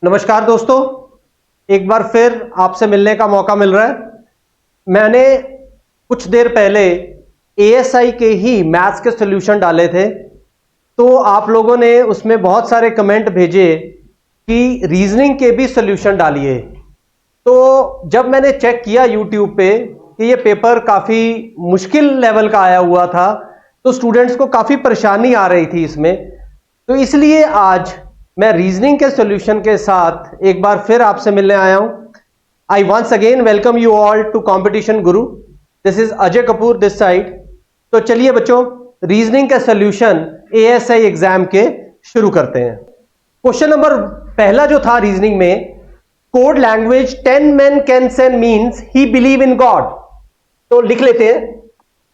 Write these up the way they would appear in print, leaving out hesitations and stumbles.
नमस्कार दोस्तों, एक बार फिर आपसे मिलने का मौका मिल रहा है। मैंने कुछ देर पहले एएसआई के ही मैथ्स के सॉल्यूशन डाले थे, तो आप लोगों ने उसमें बहुत सारे कमेंट भेजे कि रीजनिंग के भी सॉल्यूशन डालिए। तो जब मैंने चेक किया यूट्यूब पे कि ये पेपर काफ़ी मुश्किल लेवल का आया हुआ था, तो स्टूडेंट्स को काफ़ी परेशानी आ रही थी इसमें। तो इसलिए आज मैं रीजनिंग के सॉल्यूशन के साथ एक बार फिर आपसे मिलने आया हूं। I once again welcome you all to competition Guru. This is Ajay Kapoor this side. तो चलिए बच्चों, रीजनिंग के सॉल्यूशन एएसआई एग्जाम के शुरू करते हैं। क्वेश्चन नंबर पहला जो था रीजनिंग में, code language 10 men can send means he believe in God। तो लिख लेते हैं।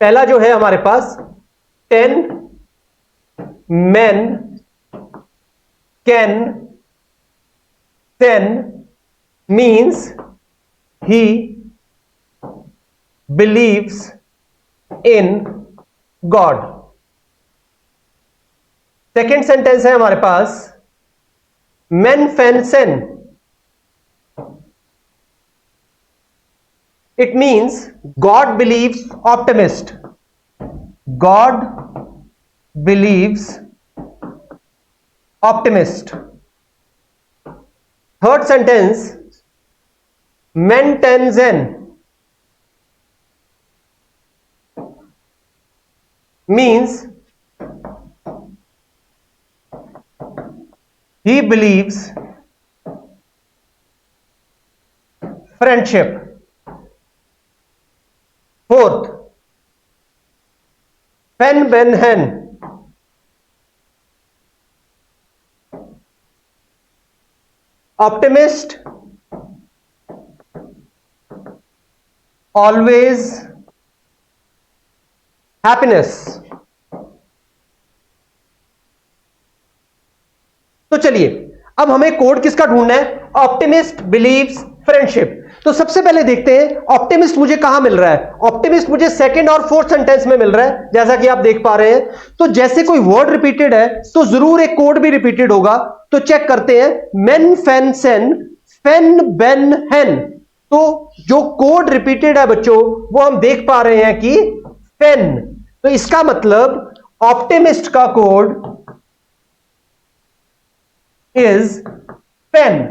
पहला जो है हमारे पास 10 men can send means he believes in God। Second sentence है हमारे पास men fan send, it means God believes optimist। God believes optimist। Third sentence men ten zen means he believes friendship। Fourth fen ben hen optimist always happiness। तो चलिए, अब हमें code किसका ढूंढना है? Optimist believes friendship. तो सबसे पहले देखते हैं ऑप्टिमिस्ट मुझे कहां मिल रहा है। ऑप्टिमिस्ट मुझे सेकंड और फोर्थ सेंटेंस में मिल रहा है, जैसा कि आप देख पा रहे हैं। तो जैसे कोई वर्ड रिपीटेड है तो जरूर एक कोड भी रिपीटेड होगा। तो चेक करते हैं, मेन फेन सेन फेन बेन हेन। तो जो कोड रिपीटेड है बच्चों, वो हम देख पा रहे हैं कि फेन। तो इसका मतलब ऑप्टिमिस्ट का कोड इज पेन।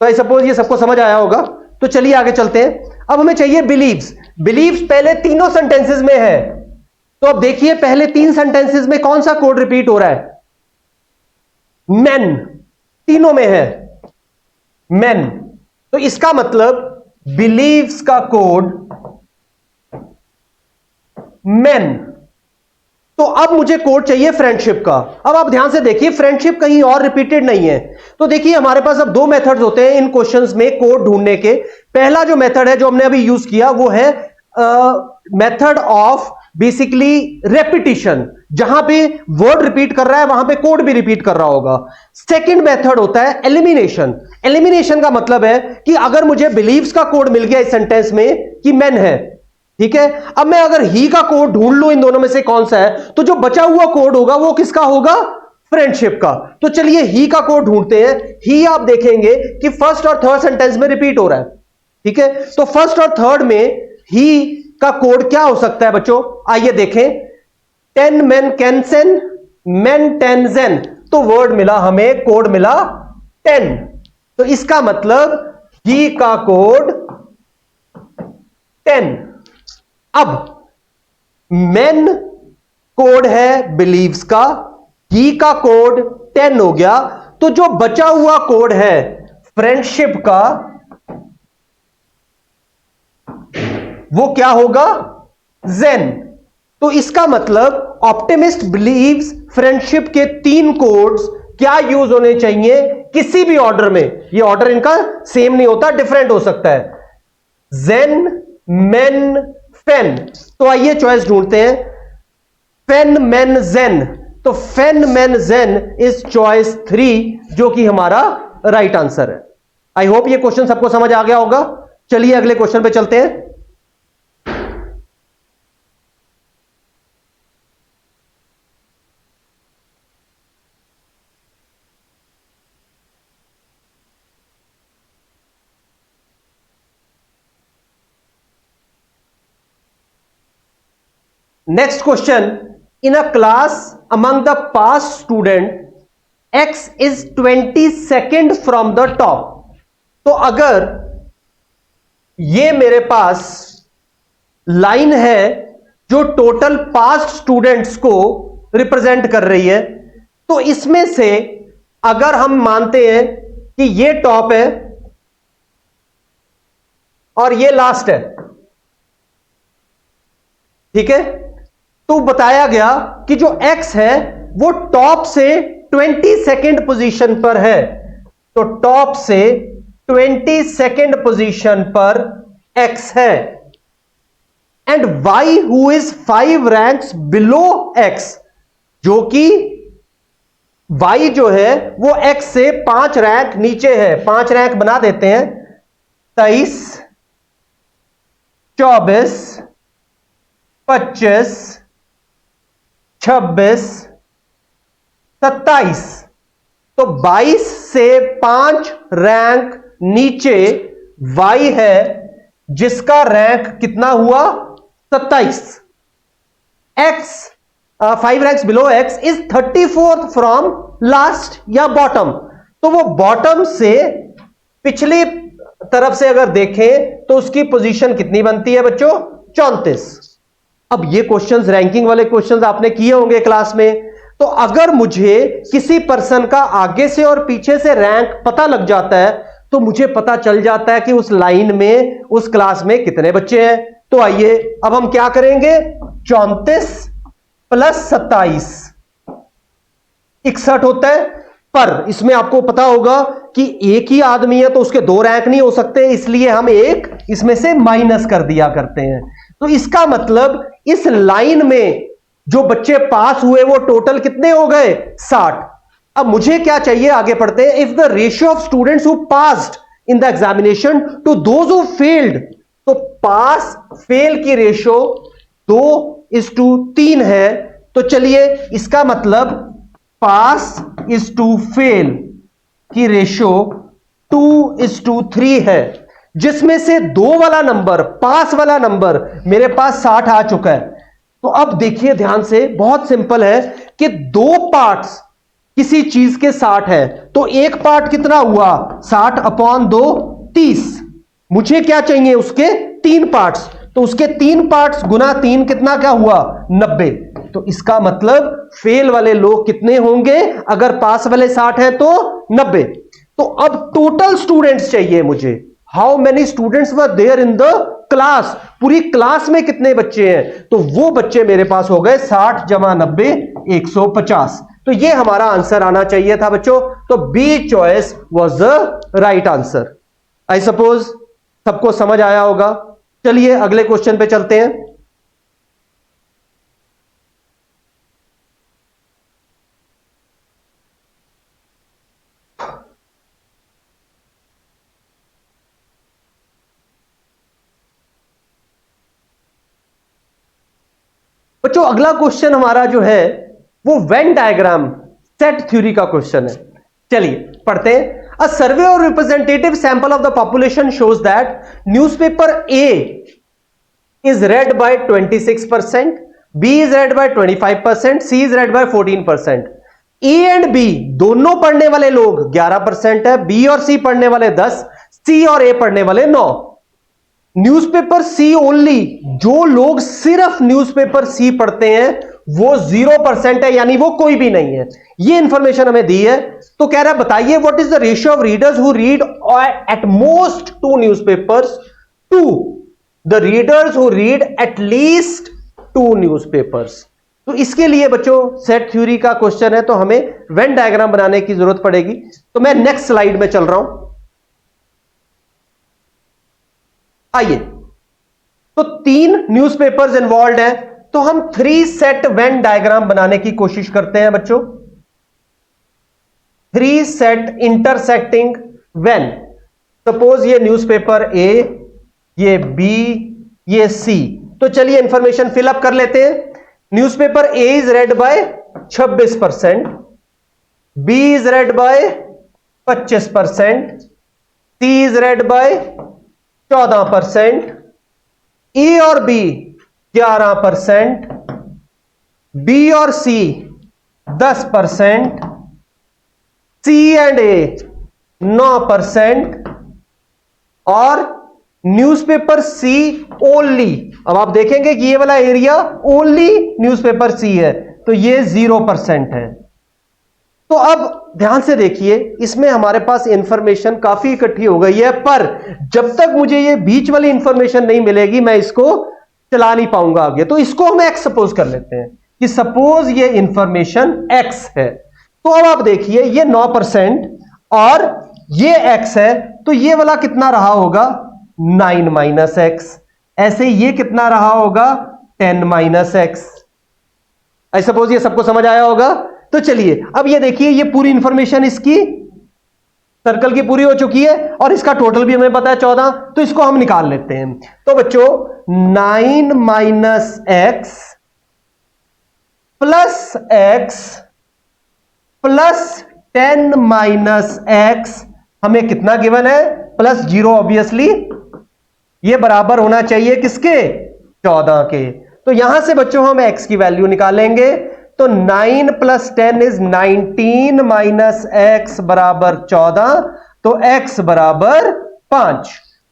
तो आई सपोज ये सबको समझ आया होगा। तो चलिए आगे चलते हैं। अब हमें चाहिए बिलीव्स। बिलीव्स पहले तीनों सेंटेंसेस में है। तो अब देखिए पहले तीन सेंटेंसेस में कौन सा कोड रिपीट हो रहा है? मेन, तीनों में है मेन। तो इसका मतलब बिलीव्स का कोड मेन। तो अब मुझे कोड चाहिए फ्रेंडशिप का। अब आप ध्यान से देखिए, फ्रेंडशिप कहीं और रिपीटेड नहीं है। तो देखिए हमारे पास अब दो मेथड्स होते हैं इन क्वेश्चंस में कोड ढूंढने के। पहला जो मेथड है जो हमने अभी यूज किया वो है मेथड ऑफ बेसिकली रेपिटिशन। जहां पे वर्ड रिपीट कर रहा है वहां पे कोड भी रिपीट कर रहा होगा। सेकंड मेथड होता है एलिमिनेशन। एलिमिनेशन का मतलब है कि अगर मुझे बिलीव्स का कोड मिल गया इस सेंटेंस में कि मैन है, ठीक है, अब मैं अगर ही का कोड ढूंढ लूं इन दोनों में से कौन सा है, तो जो बचा हुआ कोड होगा वो किसका होगा? फ्रेंडशिप का। तो चलिए ही का कोड ढूंढते हैं। ही आप देखेंगे कि फर्स्ट और थर्ड सेंटेंस में रिपीट हो रहा है, ठीक है। तो फर्स्ट और थर्ड में ही का कोड क्या हो सकता है बच्चों? आइए देखें। 10 men can send, men 10 zen। तो वर्ड मिला हमें, कोड मिला 10। तो इसका मतलब ही का कोड 10। अब मेन कोड है बिलीव्स का, ही का कोड 10 हो गया। तो जो बचा हुआ कोड है फ्रेंडशिप का वो क्या होगा? जेन। तो इसका मतलब ऑप्टिमिस्ट बिलीव्स फ्रेंडशिप के तीन कोड्स क्या यूज होने चाहिए किसी भी ऑर्डर में? ये ऑर्डर इनका सेम नहीं होता, डिफरेंट हो सकता है। जेन, मेन, फेन। तो आइए चॉइस ढूंढते हैं। फेन मेन जेन। तो फेन मेन जेन इज चॉइस 3, जो कि हमारा राइट आंसर है। आई होप ये क्वेश्चन सबको समझ आ गया होगा। चलिए अगले क्वेश्चन पे चलते हैं। Next question, in a class among the pass student x is 22nd from the top. तो अगर ये मेरे पास लाइन है जो टोटल पास्ट स्टूडेंट्स को रिप्रेजेंट कर रही है, तो इसमें से अगर हम मानते हैं कि ये टॉप है और ये लास्ट है, ठीक है, तो बताया गया कि जो x है वो टॉप से 22nd पोजीशन पर है, तो टॉप से 22nd पोजीशन पर x है, and y who is 5 ranks below x, जो कि y जो है वो x से 5 रैंक नीचे है। 5 रैंक बना देते हैं, 23, 24, 25, 26, 27। तो 22 से 5 रैंक नीचे y है, जिसका रैंक कितना हुआ, 27। x 5 ranks below x is 34th from last या बॉटम। तो वो बॉटम से पिछली तरफ से अगर देखें तो उसकी पोजीशन कितनी बनती है बच्चों, 34। अब ये क्वेश्चंस, रैंकिंग वाले क्वेश्चंस आपने किए होंगे क्लास में। तो अगर मुझे किसी पर्सन का आगे से और पीछे से रैंक पता लग जाता है, तो मुझे पता चल जाता है कि उस लाइन में, उस क्लास में कितने बच्चे हैं। तो आइए अब हम क्या करेंगे, 34 प्लस 27 61 होता है। पर इसमें आपको पता होगा कि एक ही आदमी है तो उसके 2 रैंक नहीं हो सकते, इसलिए हम एक इसमें से माइनस कर दिया करते हैं। तो इसका मतलब इस लाइन में जो बच्चे पास हुए वो टोटल कितने हो गए, 60। अब मुझे क्या चाहिए, आगे पढ़ते हैं। If the ratio of students who passed in the examination to those who failed, तो पास फेल की रेशियो 2:3 है। तो चलिए इसका मतलब पास इज टू फेल की रेशियो 2:3 है, जिसमें से 2 वाला नंबर, पास वाला नंबर मेरे पास 60 आ चुका है। तो अब देखिए ध्यान से, बहुत सिंपल है कि 2 पार्ट्स किसी चीज के 60 है, तो एक पार्ट कितना हुआ, 60/2 30। मुझे क्या चाहिए, उसके 3 पार्ट्स, तो उसके 3 पार्ट्स गुना 3 कितना क्या हुआ, 90। तो इसका मतलब फेल वाले लोग कितने होंगे, अगर पास वाले 60 है तो 90। तो अब टोटल स्टूडेंट्स चाहिए मुझे, how many students were there in the class, पूरी क्लास में कितने बच्चे हैं। तो वो बच्चे मेरे पास हो गए 60 + 90 150। तो ये हमारा आंसर आना चाहिए था बच्चों। तो B choice was the right answer. I suppose सबको समझ आया होगा। चलिए अगले क्वेश्चन पे चलते हैं। बच्चों अगला क्वेश्चन हमारा जो है वो वेन डायग्राम सेट थ्योरी का क्वेश्चन है। चलिए पढ़ते हैं। अ सर्वे और representative sample of the population shows that newspaper A is read by 26%, B is read by 25%, C is read by 14%। A and B दोनों पढ़ने वाले लोग 11% है, बी और सी पढ़ने वाले 10, सी और ए पढ़ने वाले 9। न्यूज़पेपर सी ओनली, जो लोग सिर्फ न्यूज़पेपर सी पढ़ते हैं वो 0% है, यानी वो कोई भी नहीं है। ये इंफॉर्मेशन हमें दी है। तो कह रहा है बताइए what is the ratio of readers who read at most 2 newspapers to the readers who read at least 2 newspapers. तो इसके लिए बच्चों सेट थ्योरी का क्वेश्चन है, तो हमें वेन डायग्राम बनाने की जरूरत पड़ेगी। तो मैं नेक्स्ट स्लाइड में चल रहा हूं। आइए, तो 3 न्यूज़पेपर्स इन्वॉल्व है, तो हम 3 सेट वेन डायग्राम बनाने की कोशिश करते हैं बच्चों। 3 सेट इंटरसेक्टिंग वेन। सपोज ये न्यूज़पेपर ए, ये बी, ये सी। तो चलिए इंफॉर्मेशन फिलअप कर लेते हैं। Newspaper A is read by 26%, B is read by 25%, C is read by 14%, A और बी 11%, बी और सी 10%, सी एंड ए 9%, और न्यूज़पेपर सी ओनली। अब आप देखेंगे कि ये वाला एरिया ओनली न्यूज़पेपर सी है, तो ये 0% है। तो अब ध्यान से देखिए, इसमें हमारे पास इंफॉर्मेशन काफी इकट्ठी हो गई है, पर जब तक मुझे ये बीच वाली इंफॉर्मेशन नहीं मिलेगी मैं इसको चला नहीं पाऊंगा आगे। तो इसको हम एक्स सपोज कर लेते हैं कि सपोज ये इंफॉर्मेशन एक्स है। तो अब आप देखिए ये 9% और ये एक्स है, तो ये वाला कितना रहा होगा 9 माइनस एक्स। ऐसे ये कितना रहा होगा 10 माइनस एक्स। आई सपोज ये सबको समझ आया होगा। तो चलिए अब ये देखिए, ये पूरी इंफॉर्मेशन इसकी सर्कल की पूरी हो चुकी है और इसका टोटल भी हमें पता है 14, तो इसको हम निकाल लेते हैं। तो बच्चों 9 minus x plus x plus 10 minus x हमें कितना गिवन है, प्लस 0 ऑब्वियसली, ये बराबर होना चाहिए किसके 14 के। तो यहां से बच्चों हम x की वैल्यू निकालेंगे। तो 9 प्लस 10 इज 19 माइनस एक्स बराबर 14, तो x बराबर 5।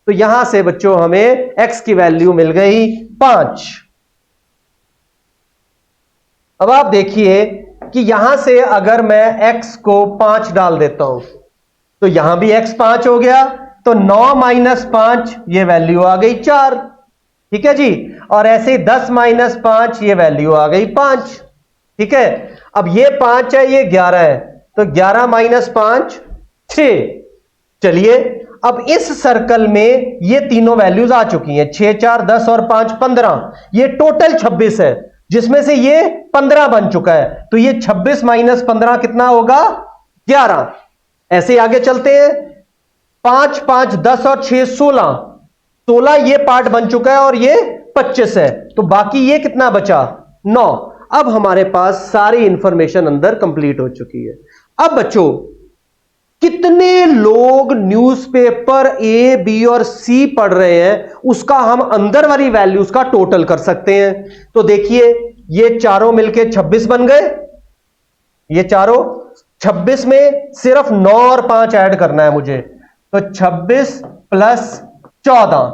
तो यहां से बच्चों हमें x की वैल्यू मिल गई 5। अब आप देखिए कि यहां से अगर मैं x को 5 डाल देता हूं तो यहां भी x 5 हो गया, तो 9 माइनस 5 ये वैल्यू आ गई 4। ठीक है जी। और ऐसे 10 माइनस 5 ये वैल्यू आ गई 5। ठीक है। अब ये 5 है, ये 11 है, तो 11 माइनस 5 6। चलिए अब इस सर्कल में ये तीनों वैल्यूज आ चुकी हैं, 6 4 10 और 5 15। ये टोटल 26 है, जिसमें से ये 15 बन चुका है, तो ये 26 माइनस 15 कितना होगा 11। ऐसे आगे चलते हैं, 5 5 10 और 6 16, 16 ये पार्ट बन चुका है और ये 25 है, तो बाकी ये कितना बचा 9। अब हमारे पास सारी इंफॉर्मेशन अंदर कंप्लीट हो चुकी है। अब बच्चों कितने लोग न्यूज़पेपर ए बी और सी पढ़ रहे हैं उसका हम अंदर वाली वैल्यूज का टोटल कर सकते हैं। तो देखिए ये चारों मिलके 26 बन गए, ये चारों 26 में सिर्फ 9 और 5 ऐड करना है मुझे, तो 26 प्लस 14,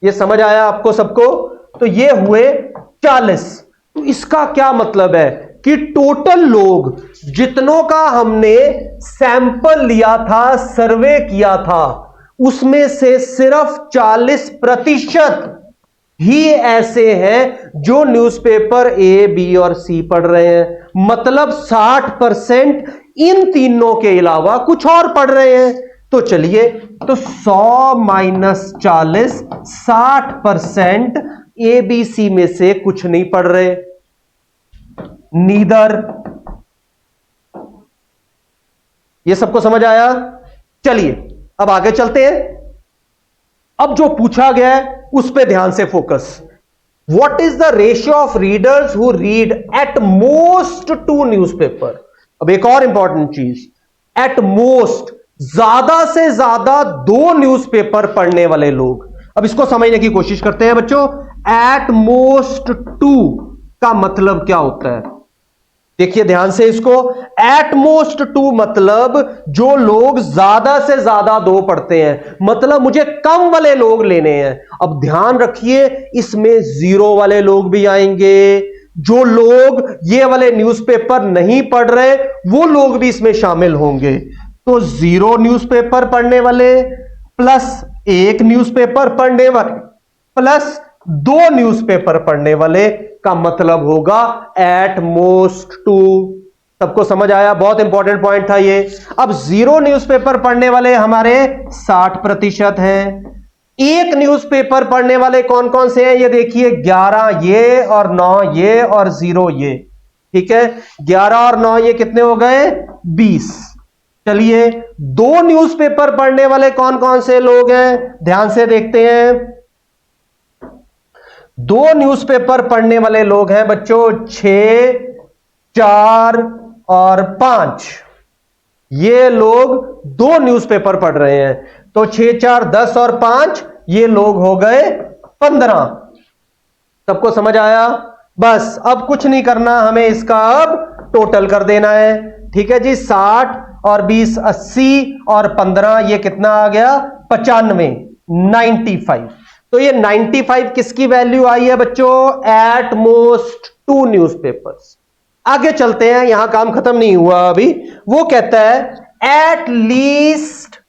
ये समझ आया आपको सबको। तो ये हुए 40। तो इसका क्या मतलब है कि टोटल लोग जितनों का हमने सैंपल लिया था, सर्वे किया था, उसमें से सिर्फ 40% ही ऐसे हैं जो न्यूज़पेपर ए बी और सी पढ़ रहे हैं। मतलब 60% इन तीनों के अलावा कुछ और पढ़ रहे हैं। तो चलिए, तो 100 माइनस 40 60% ए बी सी में से कुछ नहीं पढ़ रहे, नीदर। ये सबको समझ आया। चलिए अब आगे चलते हैं। अब जो पूछा गया है उस पे ध्यान से focus. What is the ratio of readers who read at most 2 newspaper. अब एक और इंपॉर्टेंट चीज, एट मोस्ट, ज्यादा से ज्यादा 2 न्यूज़पेपर पढ़ने वाले लोग। अब इसको समझने की कोशिश करते हैं बच्चों। एट मोस्ट 2 का मतलब क्या होता है, देखिए ध्यान से इसको। एट मोस्ट 2 मतलब जो लोग ज्यादा से ज्यादा 2 पढ़ते हैं, मतलब मुझे कम वाले लोग लेने हैं। अब ध्यान रखिए इसमें 0 वाले लोग भी आएंगे, जो लोग ये वाले न्यूज़पेपर नहीं पढ़ रहे वो लोग भी इसमें शामिल होंगे। तो 0 न्यूज़पेपर पढ़ने वाले प्लस 1 न्यूज़पेपर पढ़ने वाले प्लस 2 न्यूज़पेपर पढ़ने वाले का मतलब होगा एट मोस्ट 2। सबको समझ आया, बहुत इंपॉर्टेंट पॉइंट था ये। अब 0 न्यूज़पेपर पढ़ने वाले हमारे 60% हैं। 1 न्यूज़पेपर पढ़ने वाले कौन कौन से हैं, ये देखिए 11 ये और 9 ये और 0 ये। ठीक है, 11 और 9 ये कितने हो गए 20। चलिए 2 न्यूज़पेपर पढ़ने वाले कौन कौन से लोग हैं, ध्यान से देखते हैं। 2 न्यूज़पेपर पढ़ने वाले लोग हैं बच्चों 6 4 और 5। ये लोग 2 न्यूज़पेपर पढ़ रहे हैं, तो 6 4 10 और 5 ये लोग हो गए 15। सबको समझ आया। बस अब कुछ नहीं करना, हमें इसका अब टोटल कर देना है। ठीक है जी, 60 और 20 80 और 15 ये कितना आ गया 95, 95। तो ये 95 किसकी वैल्यू आई है बच्चों? Eight most 2 newspapers. आगे चलते हैं, यहां काम खत्म नहीं हुआ अभी। वो कहता है एट लीस्ट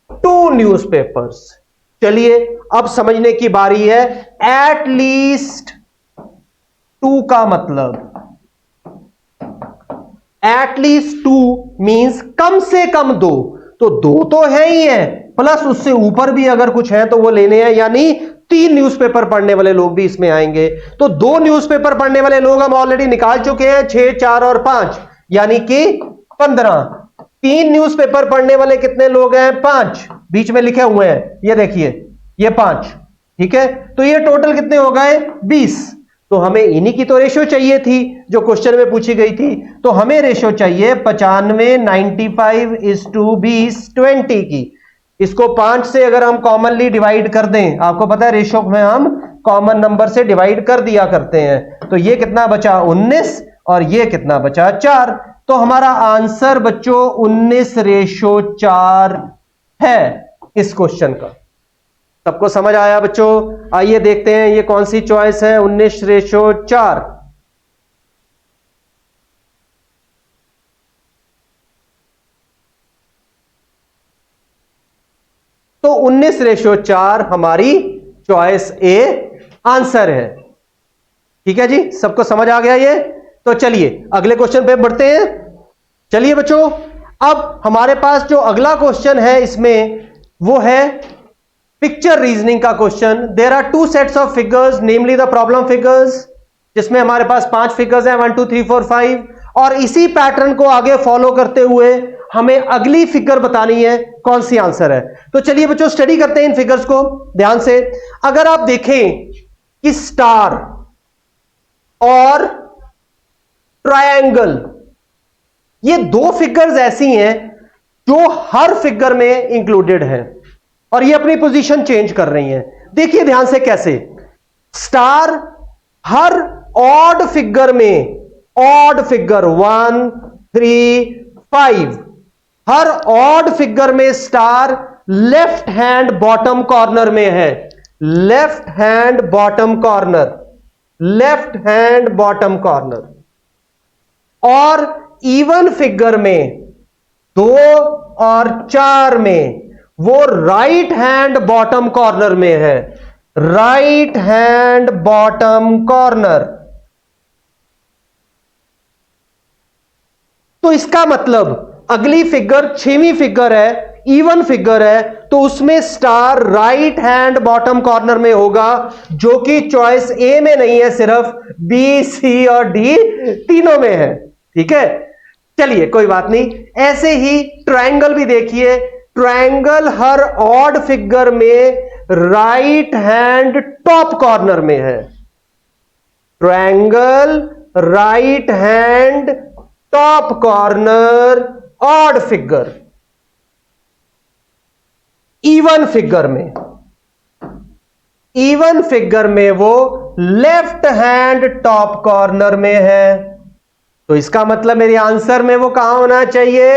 2 न्यूज़पेपर्स। चलिए अब समझने की बारी है। एट लीस्ट 2 का मतलब, एट लीस्ट 2 मींस कम से कम 2। तो 2 तो है ही है, प्लस उससे ऊपर भी अगर कुछ है तो वो लेने हैं, यानी 3 न्यूज़पेपर पढ़ने वाले लोग भी इसमें आएंगे। तो 2 न्यूज़पेपर पढ़ने वाले लोग हम ऑलरेडी निकाल चुके हैं, 6 4 और 5 यानी कि 15। 3 न्यूज़पेपर पढ़ने वाले कितने लोग हैं? 5, बीच में लिखे हुए हैं, ये देखिए ये 5। ठीक है, तो ये टोटल कितने हो गए? 20। तो हमें इन्हीं की तो रेशो चाहिए थी जो क्वेश्चन में पूछी गई थी। तो हमें रेशो चाहिए 95 95:20 20 की। इसको 5 से अगर हम कॉमनली डिवाइड कर दें, आपको पता है रेशो में हम कॉमन नंबर से डिवाइड कर दिया करते हैं, तो ये कितना बचा 19 और ये कितना बचा 4। तो हमारा आंसर बच्चों 19:4 है इस क्वेश्चन का। सबको समझ आया बच्चों? आइए देखते हैं ये कौन सी चॉइस है, 19:4। तो 19:4 हमारी चॉइस ए आंसर है। ठीक है जी, सबको समझ आ गया ये? तो चलिए अगले क्वेश्चन पे बढ़ते हैं। चलिए बच्चों, अब हमारे पास जो अगला क्वेश्चन है इसमें वो है पिक्चर रीजनिंग का question. There are 2 sets of figures, namely the problem figures, जिसमें हमारे पास 5 फिगर्स हैं 1 2 3 4 5। और इसी पैटर्न को आगे फॉलो करते हुए हमें अगली फिगर बतानी है कौन सी आंसर है। तो चलिए बच्चों स्टडी करते हैं इन फिगर्स को ध्यान से। अगर आप देखें कि स्टार और ट्रायंगल, ये 2 फिगर्स ऐसी हैं जो हर फिगर में इंक्लूडेड है और ये अपनी पोजीशन चेंज कर रही हैं। देखिए ध्यान से कैसे। स्टार हर ऑड फिगर में, ऑड फिगर 1 3 5, हर ऑड फिगर में star left hand bottom corner में है। Left hand bottom corner, left hand bottom corner. और इवन फिगर में 2 और 4 में वो राइट हैंड बॉटम कॉर्नर में है। Right hand bottom corner. तो इसका मतलब अगली फिगर 6वीं फिगर है, इवन फिगर है, तो उसमें star right hand bottom corner में होगा, जो कि चॉइस ए में नहीं है, सिर्फ बी सी और डी तीनों में है। ठीक है, चलिए कोई बात नहीं। ऐसे ही ट्रायंगल भी देखिए। ट्रायंगल हर ऑड फिगर में राइट हैंड टॉप कॉर्नर में है। Triangle right hand top corner odd figure. Even figure में, इवन फिगर में वो लेफ्ट हैंड टॉप कॉर्नर में है। तो इसका मतलब मेरे आंसर में वो कहां होना चाहिए?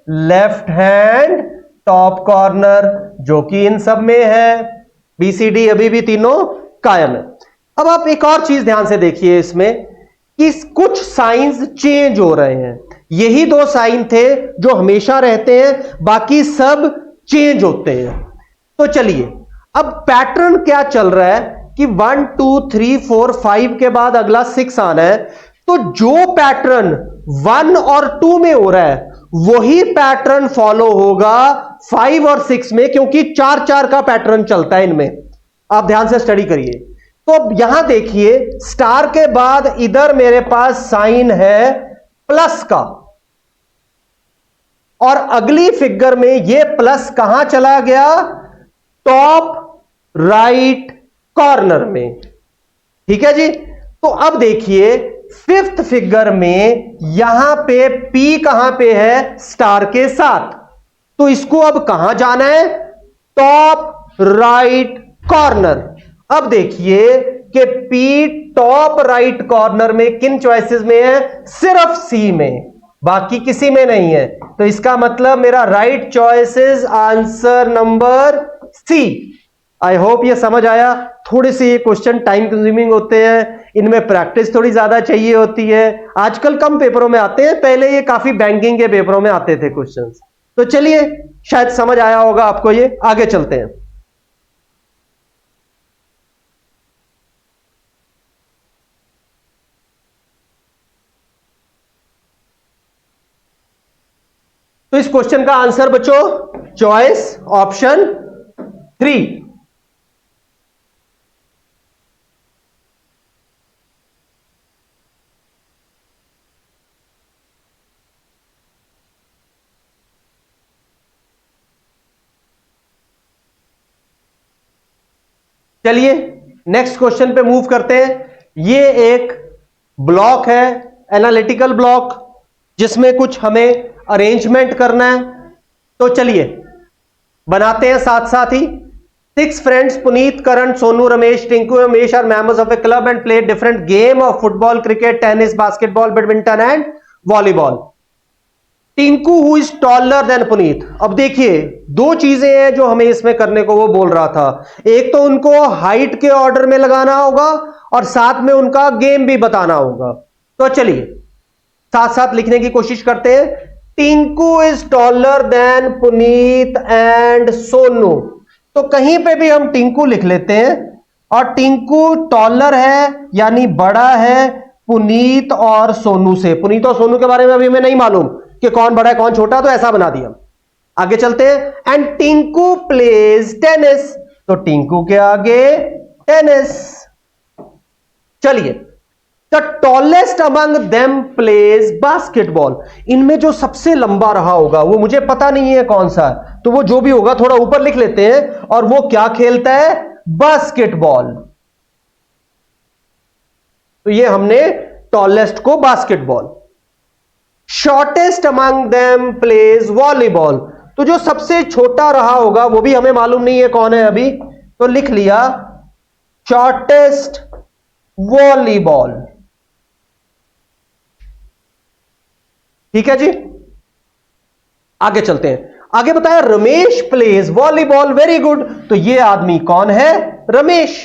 लेफ्ट हैंड टॉप कॉर्नर, जो कि इन सब में है। बीसीडी अभी भी तीनों कायम है। अब आप एक और चीज ध्यान से देखिए इसमें कि कुछ साइंस चेंज हो रहे हैं। यही 2 साइन थे जो हमेशा रहते हैं, बाकी सब चेंज होते हैं। तो चलिए अब पैटर्न क्या चल रहा है कि 1 2 3 4 5 के बाद अगला 6 आना है। तो जो पैटर्न 1 और 2 में हो रहा है वही पैटर्न फॉलो होगा 5 और 6 में, क्योंकि 4-4 का पैटर्न चलता है इनमें। आप ध्यान से स्टडी करिए। तो यहां देखिए स्टार के बाद इधर मेरे पास साइन है प्लस का, और अगली फिगर में ये प्लस कहां चला गया? टॉप राइट कॉर्नर में। ठीक है जी। तो अब देखिए 5th फिगर में यहां पे P कहां पे है? स्टार के साथ। तो इसको अब कहां जाना है? Top right corner. अब देखिए कि पी टॉप राइट कॉर्नर में किन चॉइसेस में है, सिर्फ सी में, बाकी किसी में नहीं है। तो इसका मतलब मेरा right choice is answer number C. I hope ये समझ आया। थोड़े से ये क्वेश्चन टाइम कंज्यूमिंग होते हैं, इनमें प्रैक्टिस थोड़ी ज्यादा चाहिए होती है। आजकल कम पेपरों में आते हैं, पहले ये काफी बैंकिंग के पेपरों में आते थे क्वेश्चंस। तो चलिए, शायद समझ आया होगा आपको ये। आगे चलते हैं। तो इस क्वेश्चन का आंसर बच्चों, चॉइस ऑप्शन 3। चलिए नेक्स्ट क्वेश्चन पे मूव करते हैं। ये एक ब्लॉक है, एनालिटिकल ब्लॉक, जिसमें कुछ हमें अरेंजमेंट करना है। तो चलिए बनाते हैं साथ साथ ही। 6 friends Punit, Karan, Sonu, Ramesh, Tinku, Ramesh are members of a club and play different game of football, cricket, tennis, basketball, badminton and volleyball. Tinku who is taller than Punit. अब देखिए, दो चीजें हैं जो हमें इसमें करने को वो बोल रहा था। एक तो उनको हाइट के ऑर्डर में लगाना होगा और साथ में उनका गेम भी बताना होगा। तो चलिए साथ साथ लिखने की कोशिश करते हैं। Tinku is taller than Puneet and Sonu. तो कहीं पे भी हम टिंकू लिख लेते हैं, और टिंकू टॉलर है यानी बड़ा है पुनीत और सोनू से। पुनीत और सोनू के बारे में अभी हमें नहीं मालूम कि कौन बड़ा है कौन छोटा, तो ऐसा बना दिया। आगे चलते हैं। And Tinku plays tennis. तो टिंकू के आगे टेनिस। चलिए, the tallest among them plays basketball. इनमें जो सबसे लंबा रहा होगा, वो मुझे पता नहीं है कौन सा है, तो वो जो भी होगा थोड़ा ऊपर लिख लेते हैं। और वो क्या खेलता है? बास्केटबॉल। तो ये हमने टॉलेस्ट को basketball. Shortest among them plays volleyball. तो जो सबसे छोटा रहा होगा वो भी हमें मालूम नहीं है कौन है अभी, तो लिख लिया शॉर्टेस्ट वॉलीबॉल। ठीक है जी, आगे चलते हैं। आगे बताया Ramesh plays volleyball, very good. तो ये आदमी कौन है? Ramesh.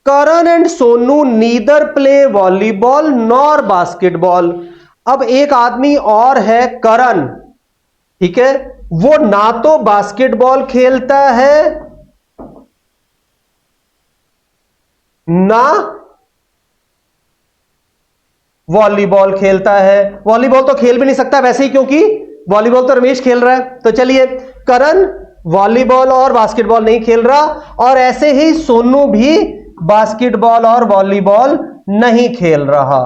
Karan and Sonu neither play volleyball nor basketball. अब एक आदमी और है करण, ठीक है, वो ना तो बास्केटबॉल खेलता है ना वॉलीबॉल खेलता है। वॉलीबॉल तो खेल भी नहीं सकता वैसे ही, क्योंकि वॉलीबॉल तो रमेश खेल रहा है। तो चलिए, करण वॉलीबॉल और बास्केटबॉल नहीं खेल रहा, और ऐसे ही सोनू भी बास्केटबॉल और वॉलीबॉल नहीं खेल रहा।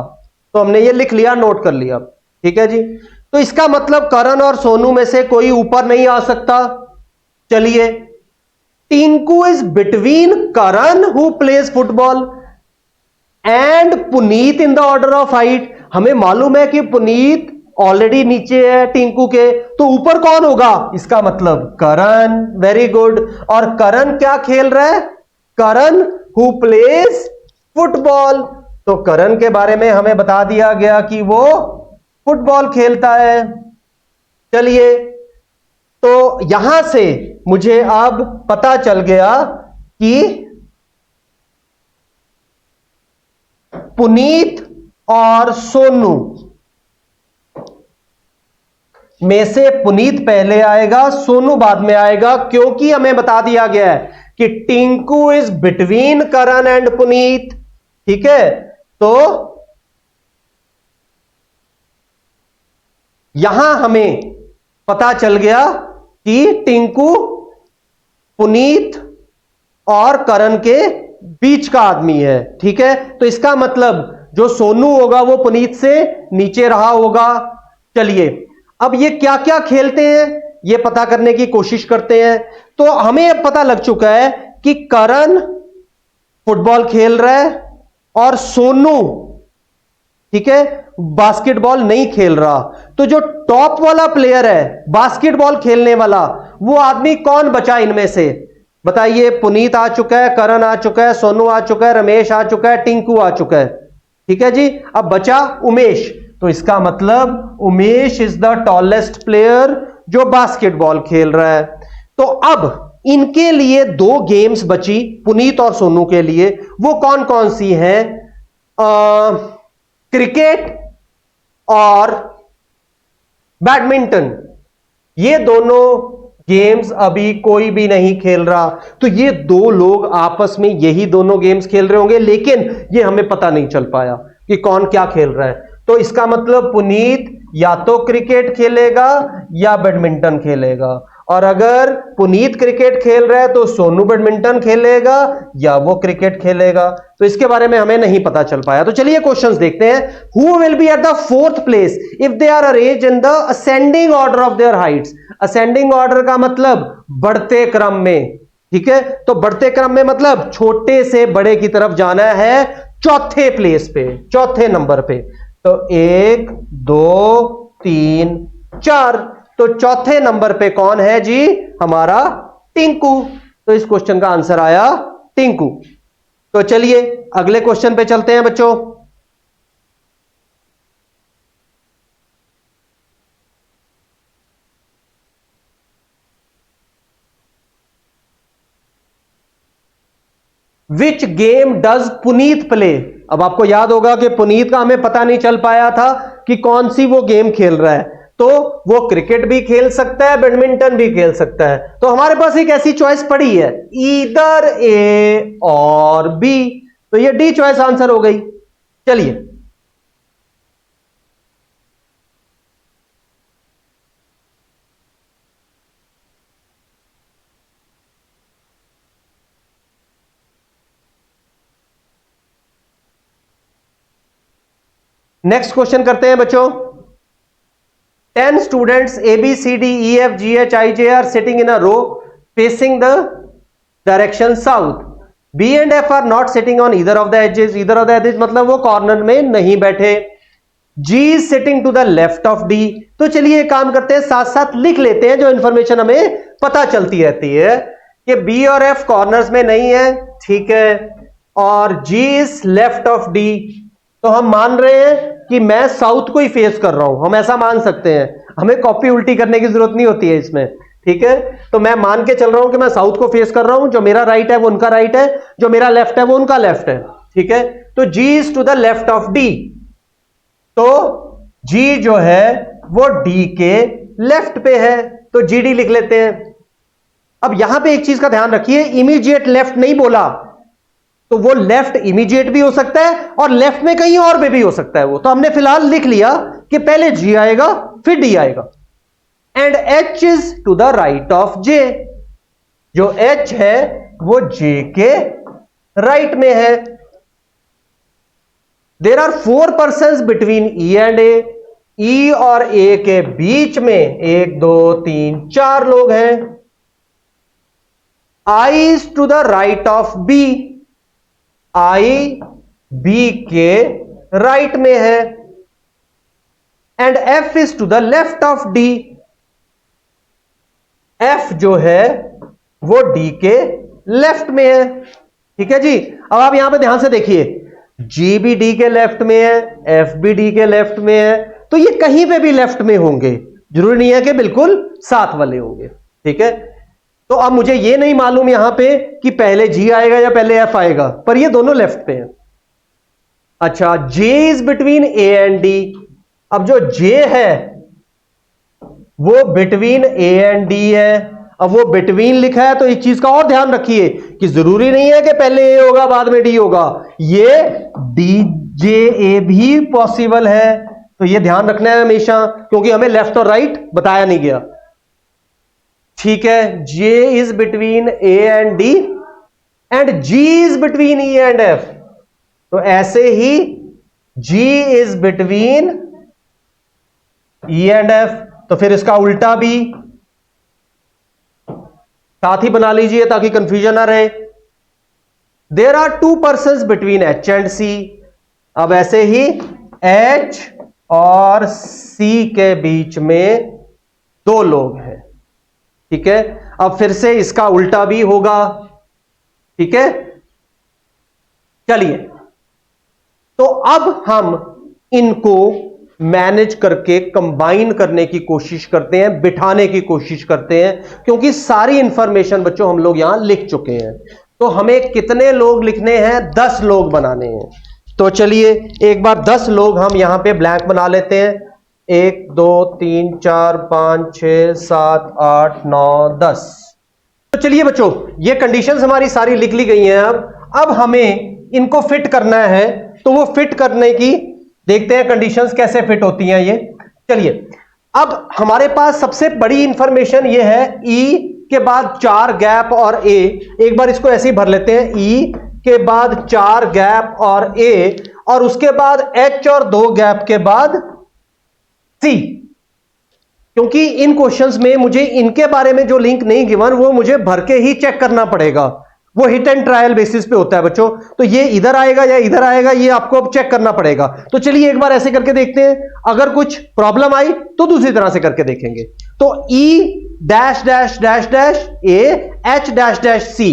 तो हमने ये लिख लिया, नोट कर लिया। ठीक है जी। तो इसका मतलब करण और सोनू में से कोई ऊपर नहीं आ सकता। चलिए, Tinku is between Karan who plays football and Puneet in the order of height. हमें मालूम है कि पुनीत ऑलरेडी नीचे है टिंकू के, तो ऊपर कौन होगा? इसका मतलब करण। Very good. और करण क्या खेल रहा है? करण हु प्लेज फुटबॉल। तो करण के बारे में हमें बता दिया गया कि वो फुटबॉल खेलता है। चलिए, तो यहां से मुझे अब पता चल गया कि पुनीत और सोनू में से पुनीत पहले आएगा, सोनू बाद में आएगा, क्योंकि हमें बता दिया गया है कि Tinku is between Karan and Puneet. ठीक है, तो यहां हमें पता चल गया कि टिंकू पुनीत और करण के बीच का आदमी है। ठीक है, तो इसका मतलब जो सोनू होगा वो पुनीत से नीचे रहा होगा। चलिए, अब ये क्या क्या खेलते हैं ये पता करने की कोशिश करते हैं। तो हमें पता लग चुका है कि करण फुटबॉल खेल रहा है और सोनू, ठीक है, बास्केटबॉल नहीं खेल रहा। तो जो टॉप वाला प्लेयर है बास्केटबॉल खेलने वाला, वो आदमी कौन बचा इनमें से? बताइए, पुनीत आ चुका है, करण आ चुका है, सोनू आ चुका है, रमेश आ चुका है, टिंकू आ चुका है। ठीक है जी, अब बचा उमेश। तो इसका मतलब Umesh is the tallest player जो बास्केटबॉल खेल रहा है। तो अब इनके लिए दो गेम्स बची, पुनीत और सोनू के लिए। वो कौन कौन सी हैं? क्रिकेट और बैडमिंटन। ये दोनों गेम्स अभी कोई भी नहीं खेल रहा। तो ये दो लोग आपस में यही दोनों गेम्स खेल रहे होंगे, लेकिन ये हमें पता नहीं चल पाया कि कौन क्या खेल रहा है। तो इसका मतलब पुनीत या तो क्रिकेट खेलेगा या बैडमिंटन खेलेगा, और अगर पुनीत क्रिकेट खेल रहा है तो सोनू बैडमिंटन खेलेगा या वो क्रिकेट खेलेगा। तो इसके बारे में हमें नहीं पता चल पाया। तो चलिए क्वेश्चंस देखते हैं। Who will be at the fourth place if they are arranged in the ascending order of their heights. Ascending order का मतलब बढ़ते क्रम में। ठीक है, तो बढ़ते क्रम में मतलब छोटे से बड़े की तरफ जाना है, चौथे प्लेस पे, चौथे नंबर पे। तो 1 2 3 4, तो चौथे नंबर पे कौन है जी? हमारा टिंकू। तो इस क्वेश्चन का आंसर आया टिंकू। तो चलिए अगले क्वेश्चन पे चलते हैं बच्चों। Which game does Puneet play? अब आपको याद होगा कि पुनीत का हमें पता नहीं चल पाया था कि कौन सी वो गेम खेल रहा है। तो वो क्रिकेट भी खेल सकता है, बैडमिंटन भी खेल सकता है। तो हमारे पास एक ऐसी चॉइस पड़ी है, ईदर ए और बी। तो ये डी चॉइस आंसर हो गई। चलिए नेक्स्ट क्वेश्चन करते हैं बच्चों। 10 students A, B, C, D, E, F, G, H, I, J are sitting in a row facing the direction south. B and F are not sitting on either of the edges. Either of the edges मतलब वो corner में नहीं बैठे। G is sitting to the left of D. तो चलिए एक काम करते हैं, साथ साथ लिख लेते हैं जो इंफॉर्मेशन हमें पता चलती रहती है कि B और F कॉर्नर्स में नहीं है। ठीक है, और G is left of D। तो हम मान रहे हैं कि मैं साउथ को ही फेस कर रहा हूं, हम ऐसा मान सकते हैं, हमें कॉपी उल्टी करने की जरूरत नहीं होती है इसमें। ठीक है, तो मैं मान के चल रहा हूं कि मैं साउथ को फेस कर रहा हूं, जो मेरा राइट है वो उनका राइट है, जो मेरा लेफ्ट है वो उनका लेफ्ट है। ठीक है, तो G is to the left of D। तो G जो है वो D के लेफ्ट पे है, तो GD लिख लेते हैं। अब यहां पे एक चीज का ध्यान रखिए, इमीडिएट लेफ्ट नहीं बोला, तो वो लेफ्ट इमीडिएट भी हो सकता है और लेफ्ट में कहीं और पे भी हो सकता है वो। तो हमने फिलहाल लिख लिया कि पहले G आएगा फिर D आएगा। And H is to the right of J। जो H है वो J के राइट में है। There are 4 persons between E and A। E और A के बीच में 1 2 3 4 लोग हैं। I is to the right of B। I B के राइट में है। And F is to the left of D। F जो है वो D के लेफ्ट में है। ठीक है जी, अब आप यहां पे ध्यान से देखिए, G भी D के लेफ्ट में है, F भी D के लेफ्ट में है, तो ये कहीं पे भी लेफ्ट में होंगे, जरूरी नहीं है कि बिल्कुल साथ वाले होंगे। ठीक है, तो अब मुझे ये नहीं मालूम यहां पे कि पहले G आएगा या पहले F आएगा, पर ये दोनों लेफ्ट पे हैं। अच्छा, J is between A and D। अब जो J है वो बिटवीन A एंड D है। अब वो बिटवीन लिखा है तो इस चीज का और ध्यान रखिए कि जरूरी नहीं है कि पहले A होगा बाद में D होगा, ये DJ भी पॉसिबल है। तो ये ध्यान रखना है हमेशा, क्योंकि हमें लेफ्ट और राइट बताया नहीं गया। ठीक है, J is between A and D and G is between E and F। तो ऐसे ही G is between E and F, तो फिर इसका उल्टा भी साथ ही बना लीजिए ताकि कंफ्यूजन ना रहे। There are 2 persons between H and C। अब ऐसे ही H और C के बीच में 2 लोग हैं। ठीक है, अब फिर से इसका उल्टा भी होगा। ठीक है, चलिए, तो अब हम इनको मैनेज करके कंबाइन करने की कोशिश करते हैं, बिठाने की कोशिश करते हैं, क्योंकि सारी इंफॉर्मेशन बच्चों हम लोग यहां लिख चुके हैं। तो हमें कितने लोग लिखने हैं? 10 लोग बनाने हैं। तो चलिए एक बार 10 लोग हम यहां पे ब्लैंक बना लेते हैं। 1 2 3 4 5 6 7 8 9 10। तो चलिए बच्चों, ये कंडीशंस हमारी सारी लिख ली गई हैं। अब हमें इनको फिट करना है, तो वो फिट करने की देखते हैं कंडीशंस कैसे फिट होती हैं ये। चलिए, अब हमारे पास सबसे बड़ी इंफॉर्मेशन ये है ई के बाद 4 गैप और ए। एक बार इसको ऐसे ही भर लेते हैं, ई के बाद 4 गैप और ए, और उसके बाद एच और 2 गैप के बाद सी। क्योंकि इन क्वेश्चंस में मुझे इनके बारे में जो लिंक नहीं गिवन वो मुझे भर के ही चेक करना पड़ेगा। वो हिट एंड ट्रायल बेसिस पे होता है बच्चों। तो ये इधर आएगा या इधर आएगा, ये आपको अब चेक करना पड़ेगा। तो चलिए एक बार ऐसे करके देखते हैं, अगर कुछ प्रॉब्लम आई तो दूसरी तरह से करके देखेंगे। तो E dash dash dash dash A H dash dash C.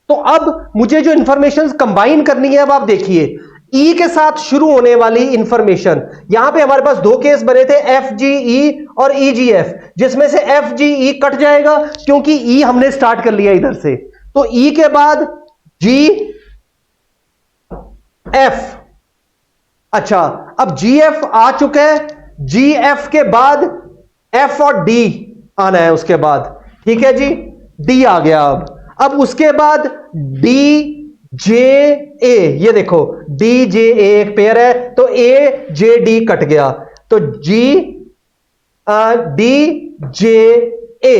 तो अब मुझे जो इंफॉर्मेशन कंबाइन करनी है, अब आप देखिए, ई के साथ शुरू होने वाली इंफॉर्मेशन, यहां पे हमारे पास 2 केस बने थे, एफ जी ई और ई जी एफ, जिसमें से एफ जी ई कट जाएगा क्योंकि ई हमने स्टार्ट कर लिया इधर से। तो ई के बाद जी एफ। अच्छा, अब जी एफ आ चुका है, जी एफ के बाद एफ और डी आना है उसके बाद। ठीक है जी, डी आ गया। अब उसके बाद डी जे ए, ये देखो डी जे ए एक पेयर है, तो ए जे डी कट गया, तो जी डी जे ए,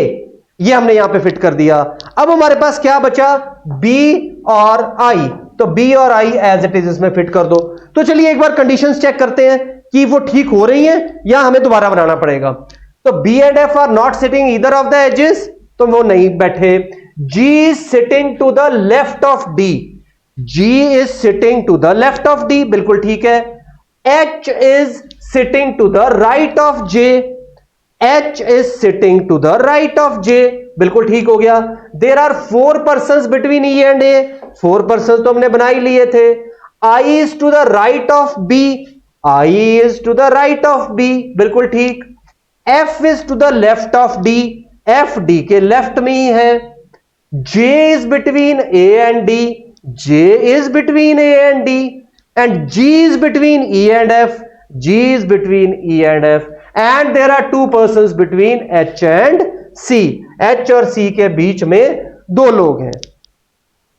ये हमने यहां पे फिट कर दिया। अब हमारे पास क्या बचा? बी और आई। तो बी और आई एज इट इज इसमें फिट कर दो। तो चलिए एक बार कंडीशंस चेक करते हैं कि वो ठीक हो रही हैं या हमें दोबारा बनाना पड़ेगा। तो B and F are not sitting either of the edges, तो वो नहीं बैठे। G is sitting to the left of D, G is sitting to the left of D, बिल्कुल ठीक है। H is sitting to the right of J, H is sitting to the right of J, बिल्कुल ठीक हो गया। There are 4 persons between E and A, 4 persons तो हमने बना ही लिए थे। I is to the right of B, I is to the right of B, बिल्कुल ठीक। F is to the left of D, F D के left में ही है। J is between A and D, J is between A and D, and G is between E and F, G is between E and F, and there are 2 persons between H and C, H और C के बीच में 2 लोग हैं।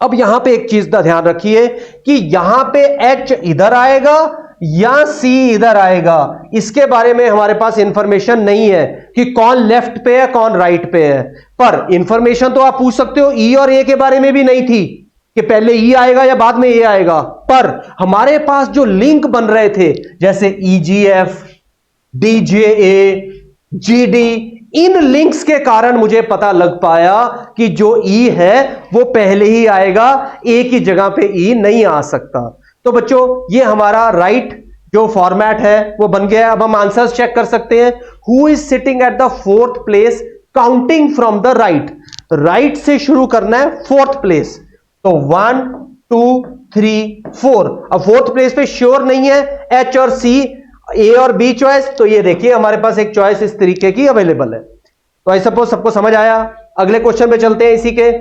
अब यहां पे एक चीज का ध्यान रखिए कि यहां पे H इधर आएगा या C इधर आएगा, इसके बारे में हमारे पास इंफॉर्मेशन नहीं है कि कौन लेफ्ट पे है कौन राइट पे है। पर इंफॉर्मेशन तो आप पूछ सकते हो, E और A के बारे में भी नहीं थी कि पहले ई आएगा या बाद में ए आएगा। पर हमारे पास जो लिंक बन रहे थे, जैसे ईजीएफ, डीजेए, जीडी, इन लिंक्स के कारण मुझे पता लग पाया कि जो ई है वो पहले ही आएगा, ए की जगह पे ई नहीं आ सकता। तो बच्चों ये हमारा राइट जो फॉर्मेट है वो बन गया। अब हम आंसर्स चेक कर सकते हैं। Who is sitting at the 4th place counting from the right, right से शुरू करना है 4th प्लेस। तो 1 2 3 4। अब 4th प्लेस पे श्योर नहीं है एच और सी, ए और बी चॉइस, तो ये देखिए हमारे पास एक चॉइस इस तरीके की अवेलेबल है। तो आई सपोज सबको समझ आया। अगले क्वेश्चन पे चलते हैं इसी के।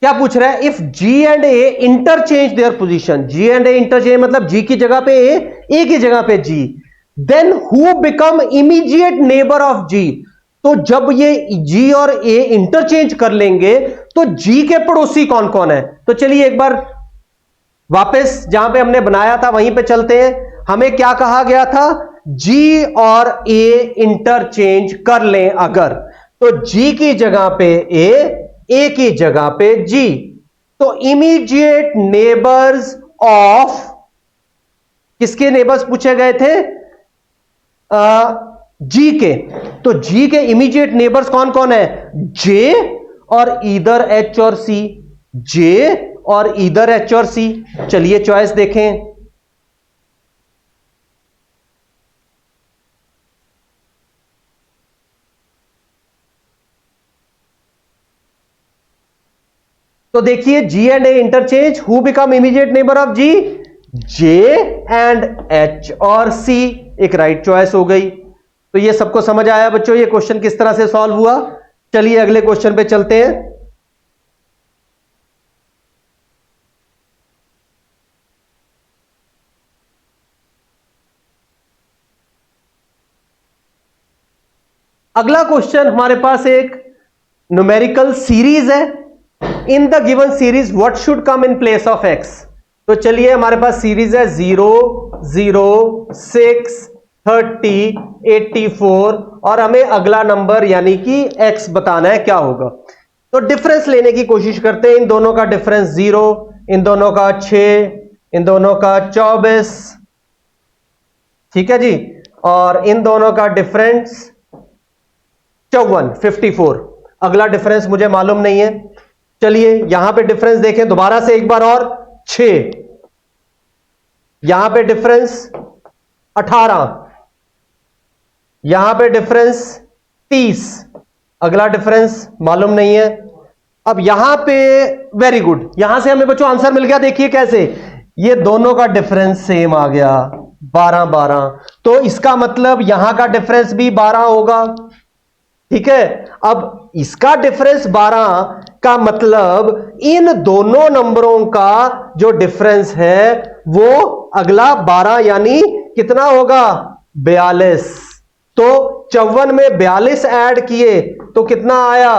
क्या पूछ रहा है? If G and A interchange their position, G and A interchange मतलब G की जगह पे A की जगह पे G, then who become immediate neighbour of G। तो जब ये G और A इंटरचेंज कर लेंगे तो G के पड़ोसी कौन कौन है? तो चलिए एक बार वापस जहां पे हमने बनाया था वहीं पे चलते हैं। हमें क्या कहा गया था? G और A इंटरचेंज कर लें अगर, तो G की जगह पे A की जगह पे G, तो इमीडिएट नेबर्स ऑफ, किसके नेबर्स पूछे गए थे? G के। तो G के इमीडिएट नेबर्स कौन कौन है? J और इधर H और C, जे और ईदर एच और सी। चलिए चॉइस देखें। तो देखिए G and A interchange, who become immediate neighbour of G? J and H और सी, एक राइट चॉइस हो गई। तो ये सबको समझ आया बच्चों ये क्वेश्चन किस तरह से सॉल्व हुआ? चलिए अगले क्वेश्चन पे चलते हैं। अगला क्वेश्चन हमारे पास एक न्यूमेरिकल सीरीज है। In the given series what should come in place of x? तो चलिए हमारे पास सीरीज है 0, 0, 6, 30, 84 और हमें अगला नंबर यानी कि x बताना है क्या होगा। तो डिफरेंस लेने की कोशिश करते हैं। इन दोनों का डिफरेंस 0, इन दोनों का 6, इन दोनों का 24, ठीक है जी, और इन दोनों का डिफरेंस 54, 54। अगला डिफरेंस मुझे मालूम नहीं है। चलिए यहां पे डिफरेंस देखें दोबारा से एक बार और, 6, यहां पे डिफरेंस 18, यहां पे डिफरेंस 30, अगला डिफरेंस मालूम नहीं है। अब यहां पे वेरी गुड, यहां से हमें बच्चों आंसर मिल गया। देखिए कैसे, ये दोनों का डिफरेंस सेम आ गया, 12, 12। तो इसका मतलब यहां का डिफरेंस भी 12 होगा, ठीक है। अब इसका डिफरेंस 12 का मतलब इन दोनों नंबरों का जो डिफरेंस है वो अगला 12 यानी कितना होगा? 42। तो 54 में 42 ऐड किए तो कितना आया?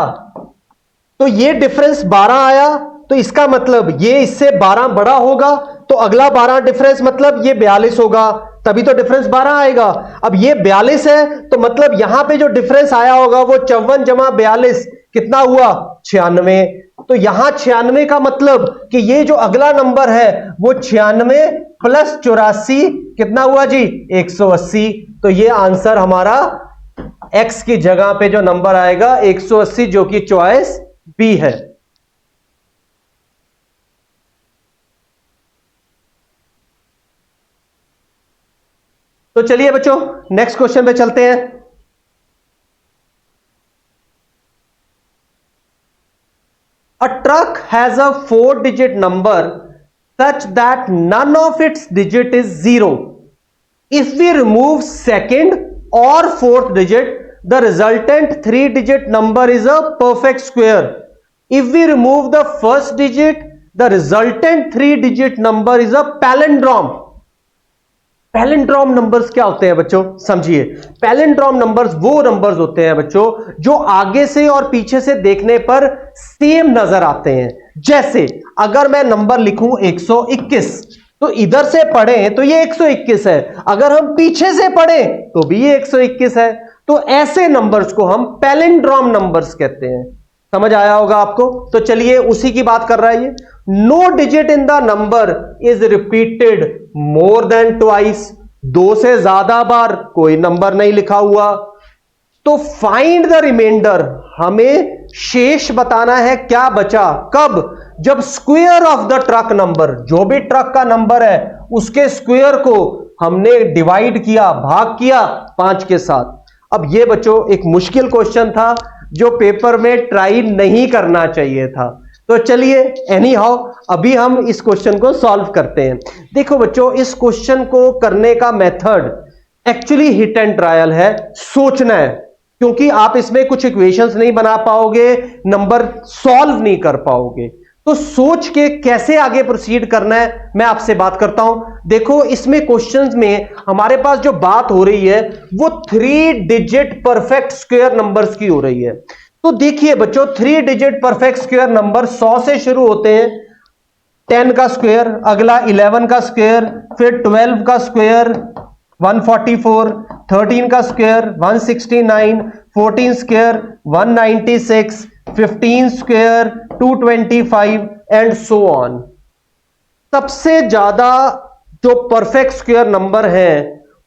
तो ये डिफरेंस 12 आया, तो इसका मतलब ये इससे 12 बड़ा होगा, तो अगला 12 डिफरेंस मतलब ये 42 होगा, तभी तो डिफरेंस 12 आएगा। अब ये 42 है तो मतलब यहां पे जो डिफरेंस आया होगा वो 54 जमा 42 कितना हुआ? 96। तो यहां 96 का मतलब कि ये जो अगला नंबर है वो 96 प्लस 84 कितना हुआ जी? 180। तो ये आंसर हमारा x की जगह पे जो नंबर आएगा 180, जो कि चॉइस बी है। तो चलिए बच्चों नेक्स्ट क्वेश्चन पे चलते हैं। A truck has a 4-digit number such that none of its digit is 0. If we remove second or fourth digit, the resultant 3-digit number is a perfect square. If we remove the first digit, the resultant 3-digit number is a palindrome. Palindrome numbers क्या होते हैं बच्चों? समझिए, palindrome numbers वो numbers होते हैं बच्चों जो आगे से और पीछे से देखने पर सेम नजर आते हैं। जैसे अगर मैं नंबर लिखूं 121, तो इधर से पढ़ें तो ये 121 है, अगर हम पीछे से पढ़ें तो भी ये 121 है। तो ऐसे नंबर्स को हम पैलिंड्रोम नंबर्स कहते हैं। समझ आया होगा आपको? तो चलिए उसी की बात कर रहा है ये। No digit in the number is repeated more than twice. 2 से ज्यादा बार कोई नंबर नहीं लिखा हुआ। तो फाइंड द रिमाइंडर, हमें शेष बताना है क्या बचा। कब? जब square of the truck number, जो भी ट्रक का नंबर है उसके स्क्वायर को हमने डिवाइड किया, भाग किया 5 के साथ। अब ये बच्चों एक मुश्किल क्वेश्चन था जो पेपर में ट्राई नहीं करना चाहिए था। तो चलिए एनी हाउ अभी हम इस क्वेश्चन को सॉल्व करते हैं। देखो बच्चों, इस क्वेश्चन को करने का method actually hit and trial है, सोचना है, क्योंकि आप इसमें कुछ इक्वेशंस नहीं बना पाओगे, नंबर सॉल्व नहीं कर पाओगे। तो सोच के कैसे आगे प्रोसीड करना है मैं आपसे बात करता हूं। देखो इसमें क्वेश्चंस में हमारे पास जो बात हो रही है वो 3 डिजिट परफेक्ट स्क्वायर नंबर्स की हो रही है। तो देखिए बच्चों, 3 डिजिट परफेक्ट स्क्वायर नंबर 100 से शुरू होते हैं। 10 का स्क्वायर, अगला 11 का स्क्वायर, फिर 12 का स्क्वायर 144, 13 का square 169, 14 square 196, 15 square 225 and so on. सबसे ज्यादा जो परफेक्ट स्क्वायर नंबर है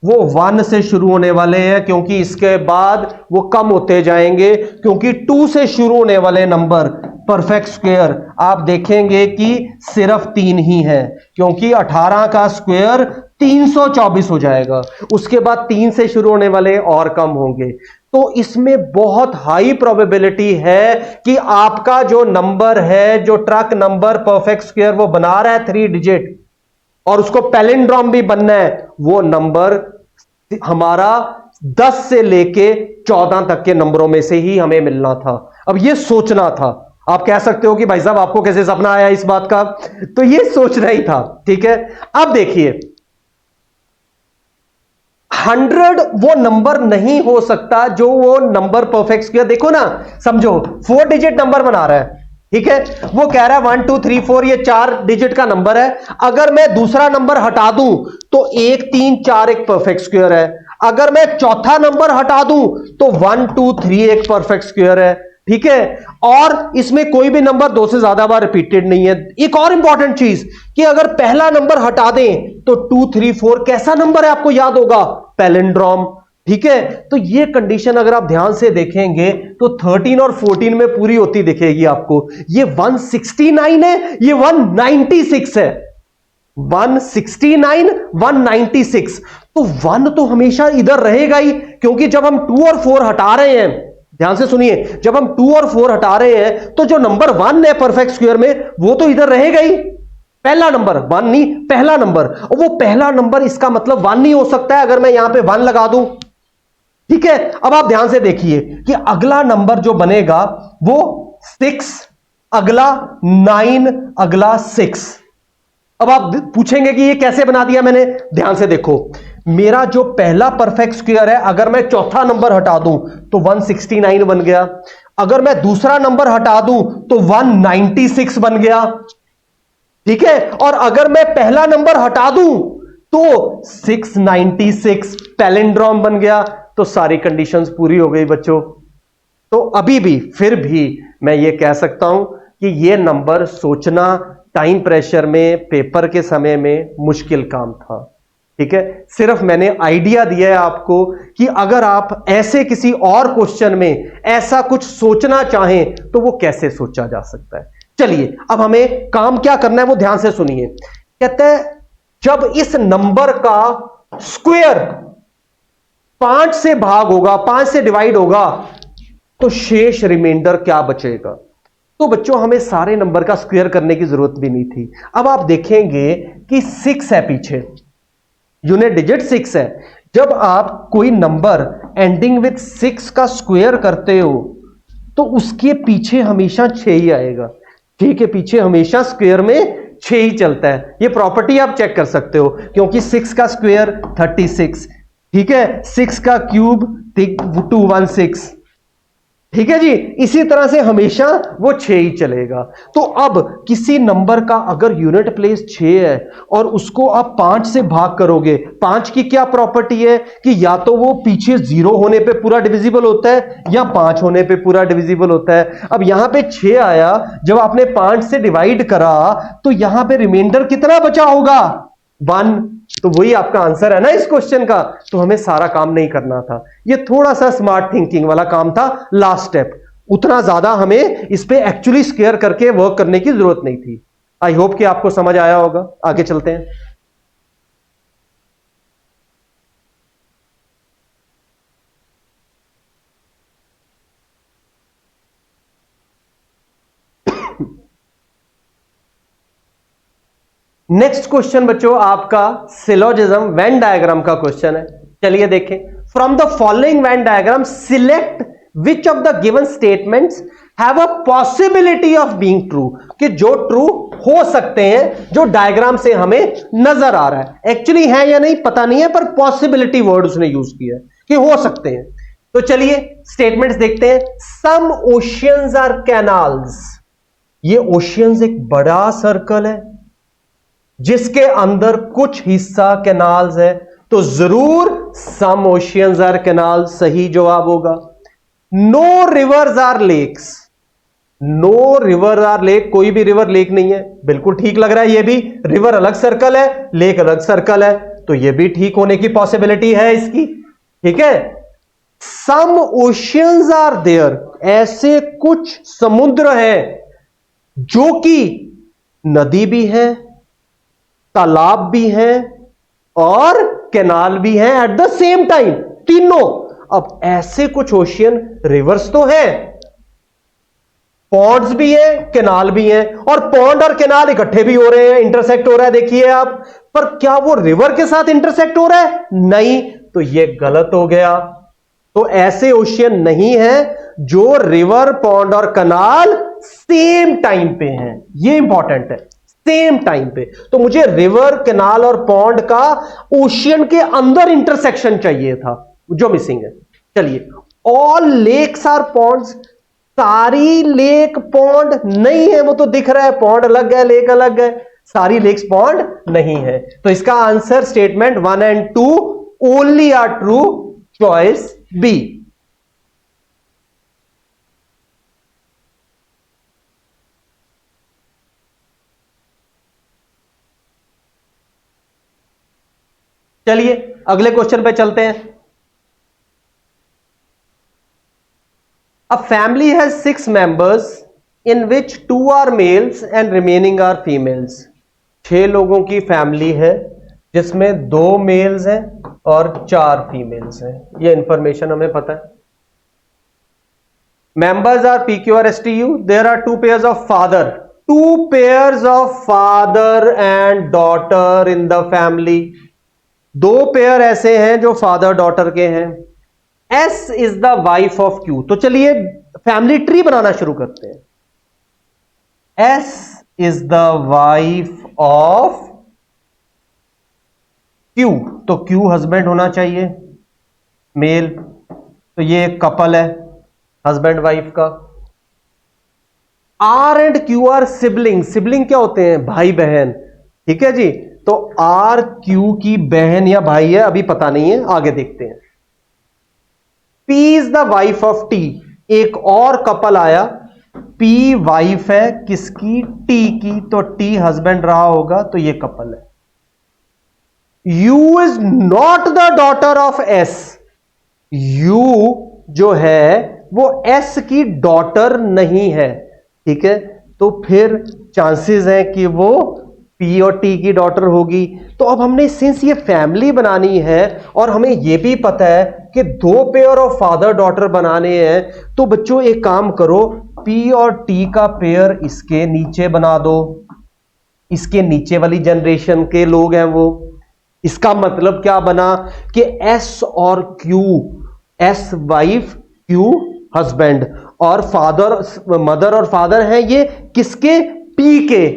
वो 1 से शुरू होने वाले हैं, क्योंकि इसके बाद वो कम होते जाएंगे, क्योंकि 2 से शुरू होने वाले नंबर परफेक्ट स्क्वायर आप देखेंगे कि सिर्फ 3 ही है, क्योंकि 18 का स्क्वायर 324 हो जाएगा। उसके बाद 3 से शुरू होने वाले और कम होंगे। तो इसमें बहुत हाई प्रोबेबिलिटी है कि आपका जो नंबर है, जो ट्रक नंबर परफेक्ट स्क्वायर वो बना रहा है 3 डिजिट, और उसको पैलिंड्रोम भी बनना है, वो नंबर हमारा 10 से लेके 14 तक के नंबरों में से ही हमें मिलना था। अब ये सोचना था। आप कह सकते हो कि भाई साहब आपको कैसे सपना आया इस बात का, तो ये सोचना ही था। ठीक है, अब देखिए 100 वो नंबर नहीं हो सकता जो वो नंबर परफेक्ट स्क्वायर, देखो ना, समझो 4 डिजिट नंबर बना रहा है, ठीक है, वो कह रहा है 1 2 3 4 ये 4 डिजिट का नंबर है। अगर मैं दूसरा नंबर हटा दूं तो 1 3 4 एक परफेक्ट स्क्वायर है। अगर मैं चौथा नंबर हटा दूं तो 1 2 3 एक परफेक्ट स्क्वायर है। ठीक है, और इसमें कोई भी नंबर 2 से ज्यादा बार रिपीटेड नहीं है। एक और इंपॉर्टेंट चीज कि अगर पहला नंबर हटा दें तो 2 3 4 कैसा नंबर है आपको याद होगा, पैलिंड्रोम। ठीक है, तो ये कंडीशन अगर आप ध्यान से देखेंगे तो 13 और 14 में पूरी होती दिखेगी आपको। ये 169 है, ये 196 है, 169 196। तो 1 तो हमेशा इधर रहेगा ही, क्योंकि जब हम 2 और 4 हटा रहे हैं, ध्यान से सुनिए, जब हम 2 और 4 हटा रहे हैं तो जो नंबर 1 है परफेक्ट स्क्वायर में वो तो इधर रहेगा ही। पहला नंबर 1 नहीं, पहला नंबर, और वो पहला नंबर इसका मतलब 1 नहीं हो सकता है अगर मैं यहां पे 1 लगा दूं। ठीक है, अब आप ध्यान से देखिए कि अगला नंबर जो बनेगा वो 6, अगला 9, अगला 6। अब आप पूछेंगे कि ये कैसे बना दिया मैंने, ध्यान से देखो, मेरा जो पहला परफेक्ट स्क्वायर है अगर मैं चौथा नंबर हटा दूं तो 169 बन गया। अगर मैं दूसरा नंबर हटा दूं तो 196 बन गया। ठीक है, और अगर मैं पहला नंबर हटा दूं तो 696 पैलिंड्रोम बन गया। तो सारी कंडीशंस पूरी हो गई बच्चों। तो अभी भी फिर भी मैं ये कह सकता हूं कि ये नंबर सोचना टाइम प्रेशर में, पेपर के समय में मुश्किल काम था। ठीक है, सिर्फ मैंने आइडिया दिया है आपको कि अगर आप ऐसे किसी और क्वेश्चन में ऐसा कुछ सोचना चाहें तो वो कैसे सोचा जा सकता है। चलिए, अब हमें काम क्या करना है वो ध्यान से सुनिए। कहते हैं जब इस नंबर का स्क्वायर 5 से भाग होगा, 5 से डिवाइड होगा, तो शेष रिमाइंडर क्या बचेगा। तो बच्चों हमें सारे नंबर का स्क्वायर करने की जरूरत भी नहीं थी। अब आप देखेंगे कि 6 है पीछे, यूनिट डिजिट 6 है। जब आप कोई नंबर एंडिंग विथ 6 का स्क्वायर करते हो तो उसके पीछे हमेशा 6 ही आएगा। 6 के पीछे हमेशा स्क्वायर में 6 ही चलता है। ये प्रॉपर्टी आप चेक कर सकते हो, क्योंकि 6 का स्क्वायर 36, ठीक है, 6 का क्यूब 216। ठीक है जी, इसी तरह से हमेशा वो 6 ही चलेगा। तो अब किसी नंबर का अगर यूनिट प्लेस 6 है और उसको आप 5 से भाग करोगे, 5 की क्या प्रॉपर्टी है कि या तो वो पीछे 0 होने पे पूरा डिविजिबल होता है या 5 होने पे पूरा डिविजिबल होता है। अब यहां पे 6 आया, जब आपने 5 से डिवाइड करा तो यहां पे रिमाइंडर कितना बचा होगा, 1। तो वही आपका आंसर है ना इस क्वेश्चन का। तो हमें सारा काम नहीं करना था, ये थोड़ा सा स्मार्ट थिंकिंग वाला काम था, लास्ट स्टेप। उतना ज्यादा हमें इस पे एक्चुअली स्क्वायर करके वर्क करने की जरूरत नहीं थी। आई होप कि आपको समझ आया होगा। आगे चलते हैं। नेक्स्ट क्वेश्चन बच्चों आपका सिलोजिज्म वेन डायग्राम का क्वेश्चन है। चलिए देखें, from the following Venn diagram select which of the given statements have a possibility of being true, कि जो ट्रू हो सकते हैं, जो डायग्राम से हमें नजर आ रहा है। एक्चुअली है या नहीं पता नहीं है, पर पॉसिबिलिटी वर्ड उसने यूज किया है कि हो सकते हैं। तो चलिए स्टेटमेंट्स देखते हैं। सम ओशियंस आर कैनाल्स, ये ओशियंस एक बड़ा सर्कल है जिसके अंदर कुछ हिस्सा कैनाल्स है, तो जरूर सम ओशियंस आर कैनाल सही जवाब होगा। No rivers or lakes, no river or lake, कोई भी रिवर लेक नहीं है, बिल्कुल ठीक लग रहा है। ये भी रिवर अलग सर्कल है, लेक अलग सर्कल है, तो ये भी ठीक होने की पॉसिबिलिटी है इसकी, ठीक है। सम ओशियंस आर देयर, ऐसे कुछ समुद्र हैं जो कि नदी भी है, तालाब भी है और कैनाल भी है एट द सेम टाइम, तीनों। अब ऐसे कुछ ओशियन रिवर्स तो है, पॉन्ड्स भी है, कैनाल भी है, और पॉन्ड और कैनाल इकट्ठे भी हो रहे हैं, इंटरसेक्ट हो रहा है, देखिए आप। पर क्या वो रिवर के साथ इंटरसेक्ट हो रहा है? नहीं, तो ये गलत हो गया। तो ऐसे ओशियन नहीं है जो रिवर, पॉन्ड और कैनाल सेम टाइम पे हैं, ये इंपॉर्टेंट है, सेम टाइम पे। तो मुझे रिवर, कैनाल और पॉन्ड का ओशियन के अंदर इंटरसेक्शन चाहिए था, जो मिसिंग है। चलिए, ऑल लेक्स आर पॉन्ड्स, सारी लेक पॉन्ड नहीं है, वो तो दिख रहा है, पॉन्ड अलग है, लेक अलग है, सारी लेक्स पॉन्ड नहीं है। तो इसका answer statement 1 and 2 only are true, choice B. चलिए अगले क्वेश्चन पे चलते हैं। A family has 6 members in which 2 are males and remaining are females. 6 लोगों की फैमिली है जिसमें 2 मेल्स हैं और 4 फीमेल्स हैं, ये इंफॉर्मेशन हमें पता है। Members are PQRSTU. There are 2 pairs of father. 2 pairs of father and daughter in the family. 2 pair ऐसे हैं जो फादर डॉटर के हैं। S is the wife of Q। तो चलिए फैमिली ट्री बनाना शुरू करते हैं। S is the wife of Q, तो Q हस्बैंड होना चाहिए, मेल। तो ये एक कपल है हस्बैंड वाइफ का। R and Q are sibling. Sibling क्या होते हैं? भाई बहन, ठीक है जी। तो R Q की बहन या भाई है, अभी पता नहीं है, आगे देखते हैं। P is the wife of T। एक और कपल आया, P वाइफ है किसकी? T की, तो T हस्बैंड रहा होगा, तो ये कपल है। U is not the daughter of S। U जो है वो S की डॉटर नहीं है, ठीक है। तो फिर चांसेस हैं कि वो P और T की डॉटर होगी। तो अब हमने सिंस ये फैमिली बनानी है और हमें ये भी पता है कि 2 पेयर ऑफ फादर डॉटर बनाने हैं, तो बच्चों एक काम करो, P और T का पेयर इसके नीचे बना दो, इसके नीचे वाली जनरेशन के लोग हैं वो। इसका मतलब क्या बना कि S और Q, S wife, Q husband, और फादर, मदर और फादर हैं ये किसके? P के।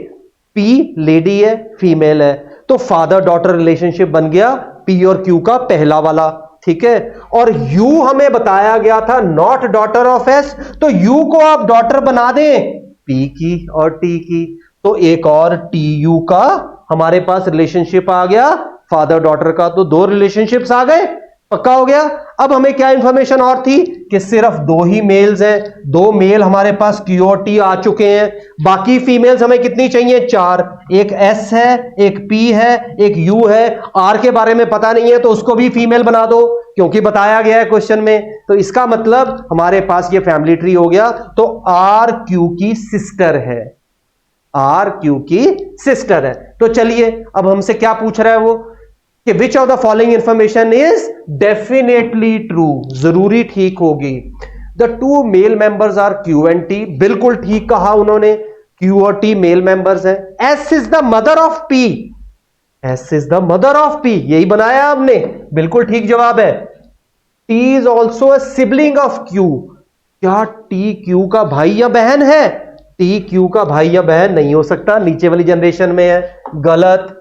P लेडी है, फीमेल है, तो फादर डॉटर रिलेशनशिप बन गया P और Q का पहला वाला, ठीक है। और U हमें बताया गया था नॉट डॉटर ऑफ S, तो U को आप डॉटर बना दें P की और T की, तो एक और TU का हमारे पास रिलेशनशिप आ गया फादर डॉटर का। तो 2 रिलेशनशिप्स आ गए, पक्का हो गया। अब हमें क्या इंफॉर्मेशन और थी कि सिर्फ 2 ही मेल्स हैं, 2 मेल हमारे पास Q और T आ चुके हैं, बाकी फीमेल्स हमें कितनी चाहिए? 4। एक S है, एक P है, एक U है। R के बारे में पता नहीं है तो उसको भी फीमेल बना दो, क्योंकि बताया गया है क्वेश्चन में। तो इसका मतलब हमारे पास ये फैमिली ट्री हो गया। तो R Q की सिस्टर है, R Q की सिस्टर है। तो चलिए अब हमसे क्या पूछ रहा है वो कि which of the following information is definitely true, जरूरी ठीक होगी। The 2 male members are Q and T, बिल्कुल ठीक कहा उन्होंने, Q और T मेल मेंबर्स हैं। S is the mother of P, S is the mother of P, यही बनाया आपने, बिल्कुल ठीक जवाब है। T is also a sibling of Q, क्या T Q का भाई या बहन है? T Q का भाई या बहन नहीं हो सकता, नीचे वाली जनरेशन में है, गलत।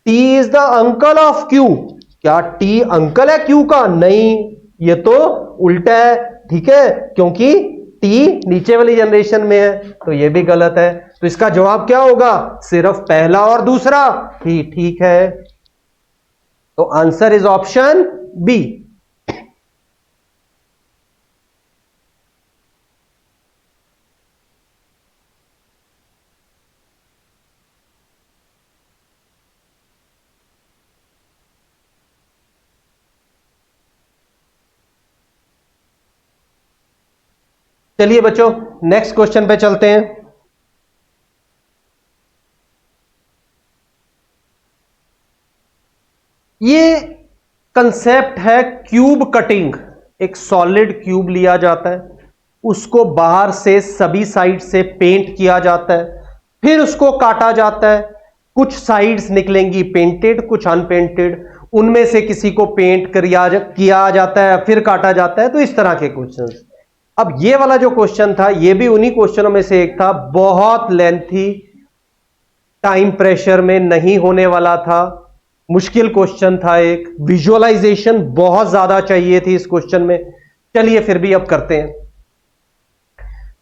T is the uncle of Q, क्या T अंकल है Q का? नहीं, ये तो उल्टा है, ठीक है, क्योंकि T नीचे वाली जनरेशन में है, तो ये भी गलत है। तो इसका जवाब क्या होगा? सिर्फ पहला और दूसरा ही ठीक है। तो आंसर इज ऑप्शन बी। चलिए बच्चों नेक्स्ट क्वेश्चन पे चलते हैं। ये कंसेप्ट है क्यूब कटिंग। एक सॉलिड क्यूब लिया जाता है, उसको बाहर से सभी साइड से पेंट किया जाता है, फिर उसको काटा जाता है। कुछ साइड्स निकलेंगी पेंटेड, कुछ अनपेंटेड, उनमें से किसी को पेंट किया जाता है, फिर काटा जाता है। तो इस तरह के क्वेश्चंस। अब ये वाला जो क्वेश्चन था, ये भी उन्हीं क्वेश्चनों में से एक था, बहुत लेंथी, टाइम प्रेशर में नहीं होने वाला था, मुश्किल क्वेश्चन था, एक विजुअलाइजेशन बहुत ज्यादा चाहिए थी इस क्वेश्चन में। चलिए फिर भी अब करते हैं।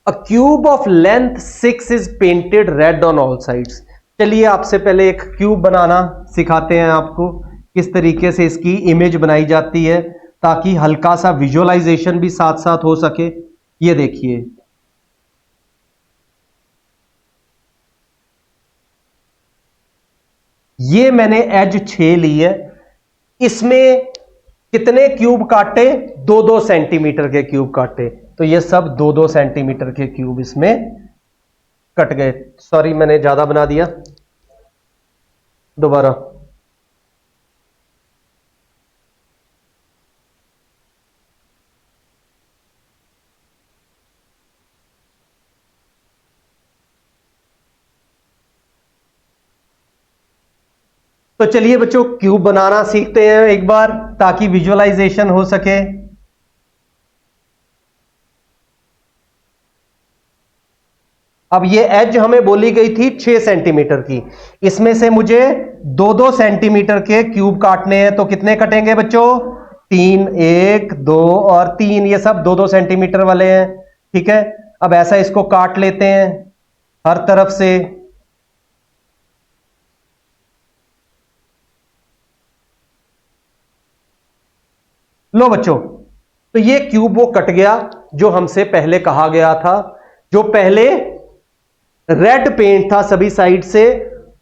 अ cube of length 6 is painted red on all sides. चलिए आपसे पहले एक क्यूब बनाना सिखाते हैं आपको, किस तरीके से इसकी इमेज बनाई जाती है, ताकि हल्का सा विजुअलाइजेशन भी साथ साथ हो सके। ये देखिए, ये मैंने एज 6 ली है। इसमें कितने क्यूब काटे? 2-2 सेंटीमीटर के क्यूब काटे। तो ये सब 2-2 सेंटीमीटर के क्यूब इसमें कट गए। सॉरी मैंने ज्यादा बना दिया, दोबारा। तो चलिए बच्चों क्यूब बनाना सीखते हैं एक बार, ताकि विजुअलाइजेशन हो सके। अब ये एज हमें बोली गई थी 6 सेंटीमीटर की, इसमें से मुझे 2-2 सेंटीमीटर के क्यूब काटने हैं। तो कितने कटेंगे बच्चों? 3, 1, 2 और 3। ये सब 2-2 सेंटीमीटर वाले हैं। ठीक है, अब ऐसा इसको काट लेते हैं हर तरफ से। लो बच्चों, तो ये क्यूब वो कट गया जो हमसे पहले कहा गया था। जो पहले रेड पेंट था सभी साइड से,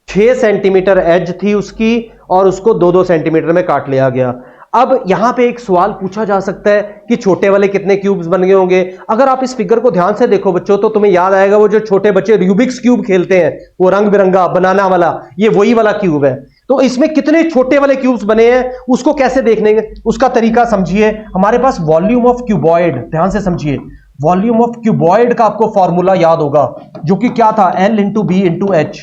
6 सेंटीमीटर एज थी उसकी, और उसको 2-2 सेंटीमीटर में काट लिया गया। अब यहां पे एक सवाल पूछा जा सकता है कि छोटे वाले कितने क्यूब्स बन गए होंगे। अगर आप इस फिगर को ध्यान से देखो बच्चों, तो तुम्हें याद आएगा वो जो छोटे बच्चे रूबिक्स क्यूब खेलते हैं, वो रंग बिरंगा बनाना वाला, ये वही वाला क्यूब है। तो इसमें कितने छोटे वाले क्यूब्स बने हैं, उसको कैसे देखने, उसका तरीका समझिए। हमारे पास वॉल्यूम ऑफ क्यूबॉइड, ध्यान से समझिए, वॉल्यूम ऑफ क्यूबॉइड का आपको फॉर्मूला याद होगा, जो कि क्या था? L into B into H.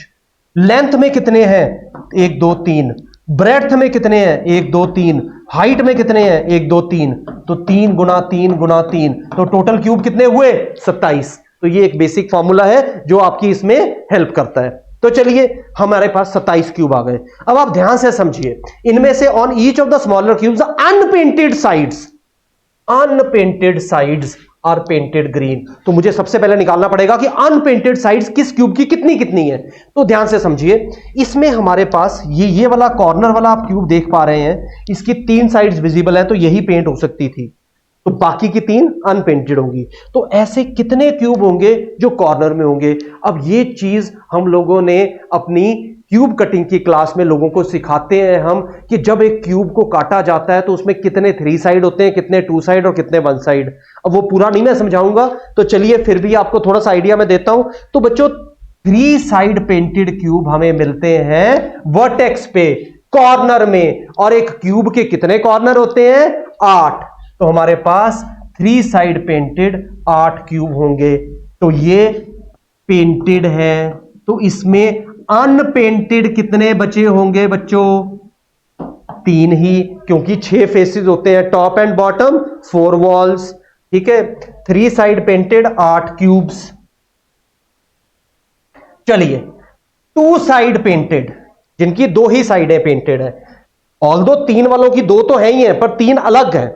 Length में कितने हैं? 1, 2, 3। ब्रेड्थ में कितने हैं? 1, 2, 3। हाइट में कितने हैं? 1, 2, 3। तो 3 गुना 3 गुना 3, तो टोटल क्यूब कितने हुए? 27। तो ये एक बेसिक फॉर्मूला है जो आपकी इसमें हेल्प करता है। तो चलिए हमारे पास 27 क्यूब आ गए। अब आप ध्यान से समझिए, इनमें से on each of the smaller cubes unpainted sides are painted green. तो मुझे सबसे पहले निकालना पड़ेगा कि अनपेंटेड साइड्स किस क्यूब की कितनी कितनी है। तो ध्यान से समझिए, इसमें हमारे पास ये वाला कॉर्नर वाला आप क्यूब देख पा रहे हैं, इसकी 3 साइड्स विजिबल है, तो यही पेंट हो सकती थी, तो बाकी की 3 अनपेंटेड होंगी। तो ऐसे कितने क्यूब होंगे जो कॉर्नर में होंगे? अब ये चीज हम लोगों ने अपनी क्यूब कटिंग की क्लास में लोगों को सिखाते हैं हम, कि जब एक क्यूब को काटा जाता है तो उसमें कितने 3 साइड होते हैं, कितने 2 साइड और कितने 1 साइड। अब वो पूरा नहीं मैं समझाऊंगा, तो चलिए फिर भी आपको थोड़ा सा आइडिया मैं देता हूं। तो बच्चों 3 साइड पेंटेड क्यूब हमें मिलते हैं वर्टेक्स पे, कॉर्नर में। और एक क्यूब के कितने कॉर्नर होते हैं? 8। तो हमारे पास 3 साइड पेंटेड 8 क्यूब होंगे। तो ये पेंटेड है, तो इसमें अनपेंटेड कितने बचे होंगे बच्चों? 3 ही, क्योंकि 6 फेसेस होते हैं, टॉप एंड बॉटम, 4 वॉल्स। ठीक है, 3 साइड पेंटेड 8 क्यूब्स। चलिए 2 साइड पेंटेड, जिनकी 2 ही साइडें पेंटेड है, ऑल्दो 3 वालों की 2 तो है ही है, पर 3 अलग है।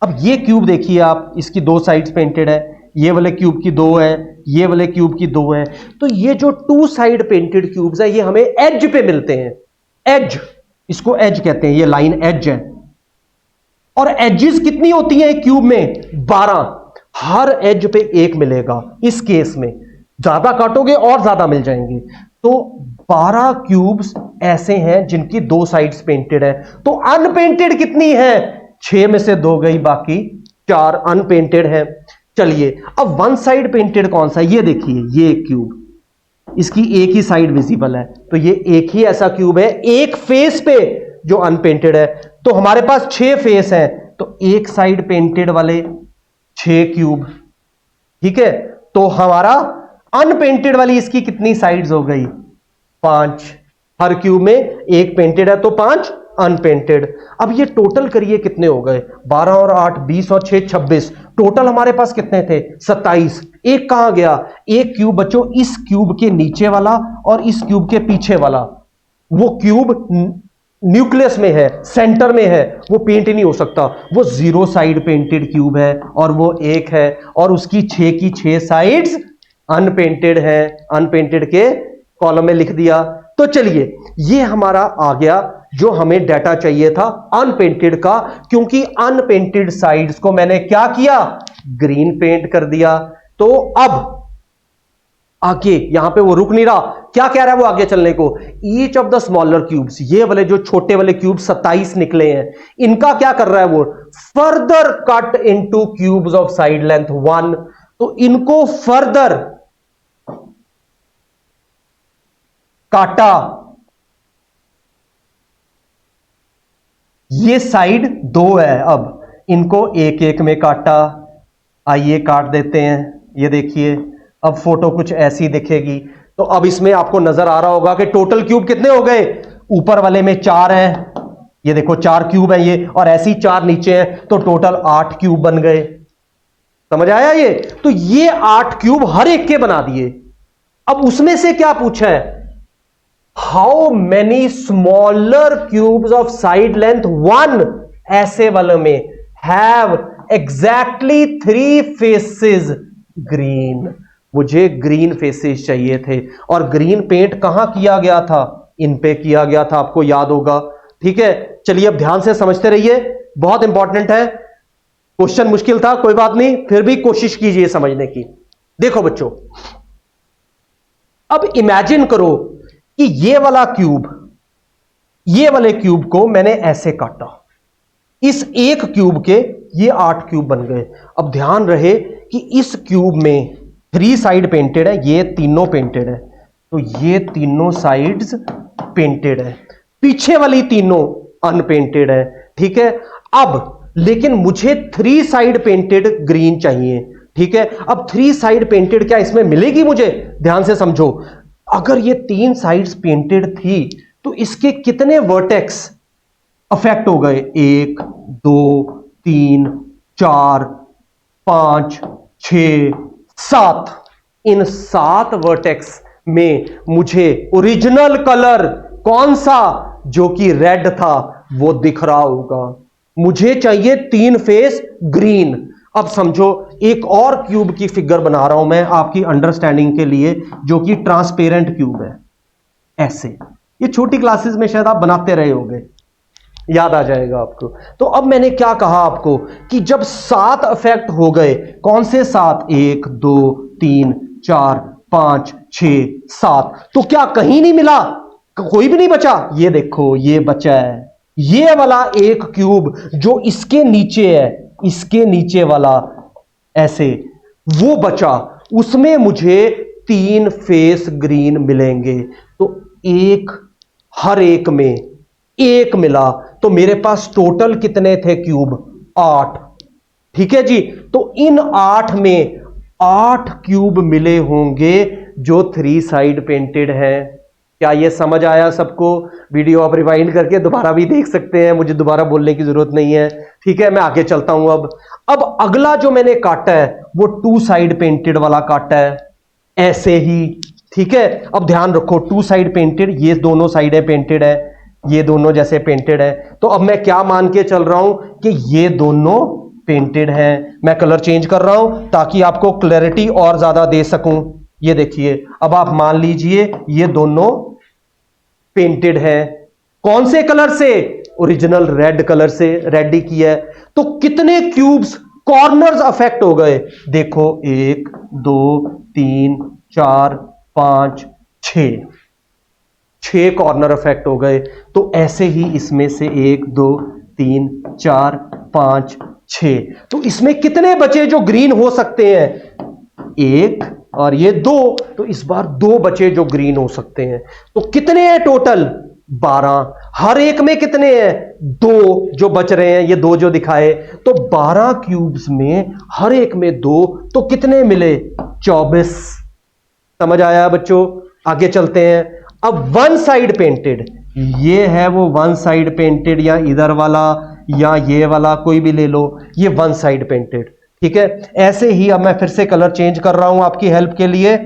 अब ये क्यूब देखिए आप, इसकी 2 साइड्स पेंटेड है, ये वाले क्यूब की 2 है, ये वाले क्यूब की 2 है। तो ये जो 2 साइड पेंटेड क्यूब्स है, ये हमें एज पे मिलते हैं। एज, इसको एज कहते हैं, ये लाइन एज है। और एजेस कितनी होती हैं एक क्यूब में? 12। हर एज पे 1 मिलेगा। इस केस में ज्यादा काटोगे और ज्यादा मिल जाएंगे। तो 12 क्यूब्स ऐसे हैं जिनकी 2 साइड्स पेंटेड है। तो अनपेंटेड कितनी है? 6 में से 2 गई, बाकी 4 अनपेंटेड है। चलिए अब वन साइड पेंटेड कौन सा है, ये देखिए, ये एक क्यूब, इसकी एक ही साइड विजिबल है, तो ये एक ही ऐसा क्यूब है एक फेस पे जो अनपेंटेड है। तो हमारे पास 6 फेस हैं, तो एक साइड पेंटेड वाले 6 क्यूब, ठीक है। तो हमारा अनपेंटेड वाली इसकी कितनी साइड्स हो गई, 5। हर क्यूब में एक पेंटेड है तो 5 अनपेंटेड। अब ये टोटल करिए कितने हो गए, 12 और 8 20 और 6 26, टोटल हमारे पास कितने थे, 27। एक कहां गया, एक क्यूब बच्चों इस क्यूब के नीचे वाला और इस क्यूब के पीछे वाला, वो क्यूब न्यूक्लियस में है, सेंटर में है, वो पेंट ही नहीं हो सकता, वो 0 साइड पेंटेड क्यूब है और वो एक है, और उसकी 6 की 6 साइड्स अनपेंटेड है, अनपेंटेड के कॉलम में लिख दिया। तो चलिए ये हमारा आ गया जो हमें डाटा चाहिए था अनपेंटेड का, क्योंकि अनपेंटेड साइड्स को मैंने क्या किया, ग्रीन पेंट कर दिया। तो अब आगे यहां पे वो रुक नहीं रहा, क्या कह रहा है वो आगे चलने को, each of the smaller cubes, ये वाले जो छोटे वाले क्यूब 27 निकले हैं, इनका क्या कर रहा है वो, further cut into cubes of side length 1। तो इनको फर्दर काटा, ये साइड 2 है, अब इनको एक एक में काटा। आइए काट देते हैं, ये देखिए अब फोटो कुछ ऐसी दिखेगी। तो अब इसमें आपको नजर आ रहा होगा कि टोटल क्यूब कितने हो गए, ऊपर वाले में 4 हैं, ये देखो 4 क्यूब है ये, और ऐसी 4 नीचे हैं, तो टोटल 8 क्यूब बन गए। समझ आया ये, तो ये 8 क्यूब हर एक के बना दिए। अब उसमें से क्या पूछा है, how many smaller cubes of side length 1 ऐसे वाले में हैव एग्जैक्टली 3 फेसेस ग्रीन। मुझे ग्रीन फेसेस चाहिए थे, और ग्रीन पेंट कहां किया गया था, इन पे किया गया था, आपको याद होगा, ठीक है। चलिए अब ध्यान से समझते रहिए, बहुत इंपॉर्टेंट है, क्वेश्चन मुश्किल था कोई बात नहीं, फिर भी कोशिश कीजिए समझने की। देखो बच्चों, अब इमेजिन करो कि ये वाला क्यूब, ये वाले क्यूब को मैंने ऐसे काटा, इस एक क्यूब के ये 8 क्यूब बन गए। अब ध्यान रहे कि इस क्यूब में 3 साइड पेंटेड है, ये तीनों पेंटेड है, तो ये तीनों साइड्स पेंटेड है, पीछे वाली तीनों अनपेंटेड है, ठीक है। अब लेकिन मुझे 3 साइड पेंटेड ग्रीन चाहिए, ठीक है। अब 3 साइड पेंटेड क्या इसमें मिलेगी मुझे, ध्यान से समझो, अगर ये 3 साइड्स पेंटेड थी तो इसके कितने वर्टेक्स अफेक्ट हो गए, 1 2 3 4 5 6 7, इन 7 वर्टेक्स में मुझे ओरिजिनल कलर कौन सा, जो कि रेड था, वो दिख रहा होगा। मुझे चाहिए 3 फेस ग्रीन। अब समझो एक और क्यूब की फिगर बना रहा हूं मैं आपकी अंडरस्टैंडिंग के लिए, जो कि ट्रांसपेरेंट क्यूब है, ऐसे, ये छोटी क्लासेस में शायद आप बनाते रहे होंगे, याद आ जाएगा आपको। तो अब मैंने क्या कहा आपको कि जब 7 अफेक्ट हो गए, कौन से 7, 1 2 3 4 5 6 7, तो क्या कहीं नहीं मिला, कोई भी नहीं बचा, ये देखो ये बचा है, ये वाला एक क्यूब जो इसके नीचे है, इसके नीचे वाला ऐसे, वो बचा, उसमें मुझे 3 फेस ग्रीन मिलेंगे। तो एक, हर एक में एक मिला, तो मेरे पास टोटल कितने थे क्यूब, 8, ठीक है जी। तो इन 8 में 8 क्यूब मिले होंगे जो 3 साइड पेंटेड है। क्या ये समझ आया सबको? वीडियो आप रिवाइंड करके दोबारा भी देख सकते हैं, मुझे दोबारा बोलने की जरूरत नहीं है, ठीक है। मैं आगे चलता हूं। अब अगला जो मैंने काटा है वो 2 साइड पेंटेड वाला काटा है, ऐसे ही, ठीक है। अब ध्यान रखो 2 साइड पेंटेड, ये दोनों साइडें पेंटेड है, ये दोनों जैसे पेंटेड है, तो अब मैं क्या मान के चल रहा हूं कि ये दोनों पेंटेड हैं। मैं कलर चेंज कर रहा हूं ताकि आपको क्लैरिटी और ज्यादा दे सकूं। ये देखिए, अब आप मान लीजिए ये दोनों पेंटेड है, कौन से कलर से, ओरिजिनल रेड कलर से, रेड ही किया है। तो कितने क्यूब्स, कॉर्नर्स अफेक्ट हो गए, देखो 1 2 3 4 5 6 कॉर्नर अफेक्ट हो गए। तो ऐसे ही इसमें से 1 2 3 4 5 6। तो इसमें कितने बचे जो ग्रीन हो सकते हैं? 1 और ये 2। तो इस बार 2 बचे जो ग्रीन हो सकते हैं। तो कितने हैं टोटल? 12। हर एक में कितने हैं? 2 जो बच रहे हैं, ये 2 जो दिखाए। तो 12 क्यूब्स में हर एक में 2, तो कितने मिले? 24। समझ आया बच्चों? आगे चलते हैं। अब वन साइड पेंटेड, ये है वो वन साइड पेंटेड, या इधर वाला या ये वाला कोई भी ले लो, ये वन साइड पेंटेड। ठीक है, ऐसे ही अब मैं फिर से कलर चेंज कर रहा हूं आपकी हेल्प के लिए।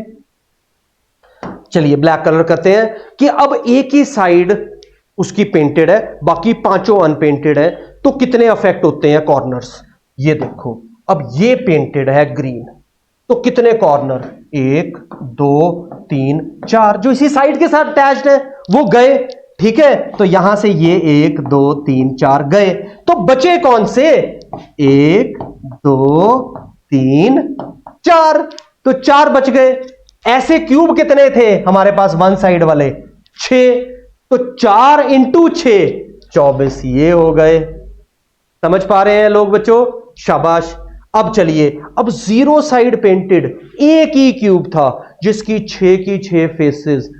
चलिए ब्लैक कलर करते हैं कि अब एक ही साइड उसकी पेंटेड है, बाकी 5 अनपेंटेड है। तो कितने अफेक्ट होते हैं कॉर्नर्स? ये देखो, अब ये पेंटेड है ग्रीन, तो कितने कॉर्नर? 1 2 3 4 जो इसी साइड के साथ अटैच्ड है वो गए। ठीक है, तो यहां से ये 1 2 3 4 गए। तो बचे कौन से? 1 2 3 4। तो 4 बच गए। ऐसे क्यूब कितने थे हमारे पास वन साइड वाले? 6। तो 4 इंटू 6 24 ये हो गए। समझ पा रहे हैं लोग बच्चों? शाबाश। अब चलिए, अब जीरो साइड पेंटेड एक ही क्यूब था जिसकी 6 की 6 फेसेस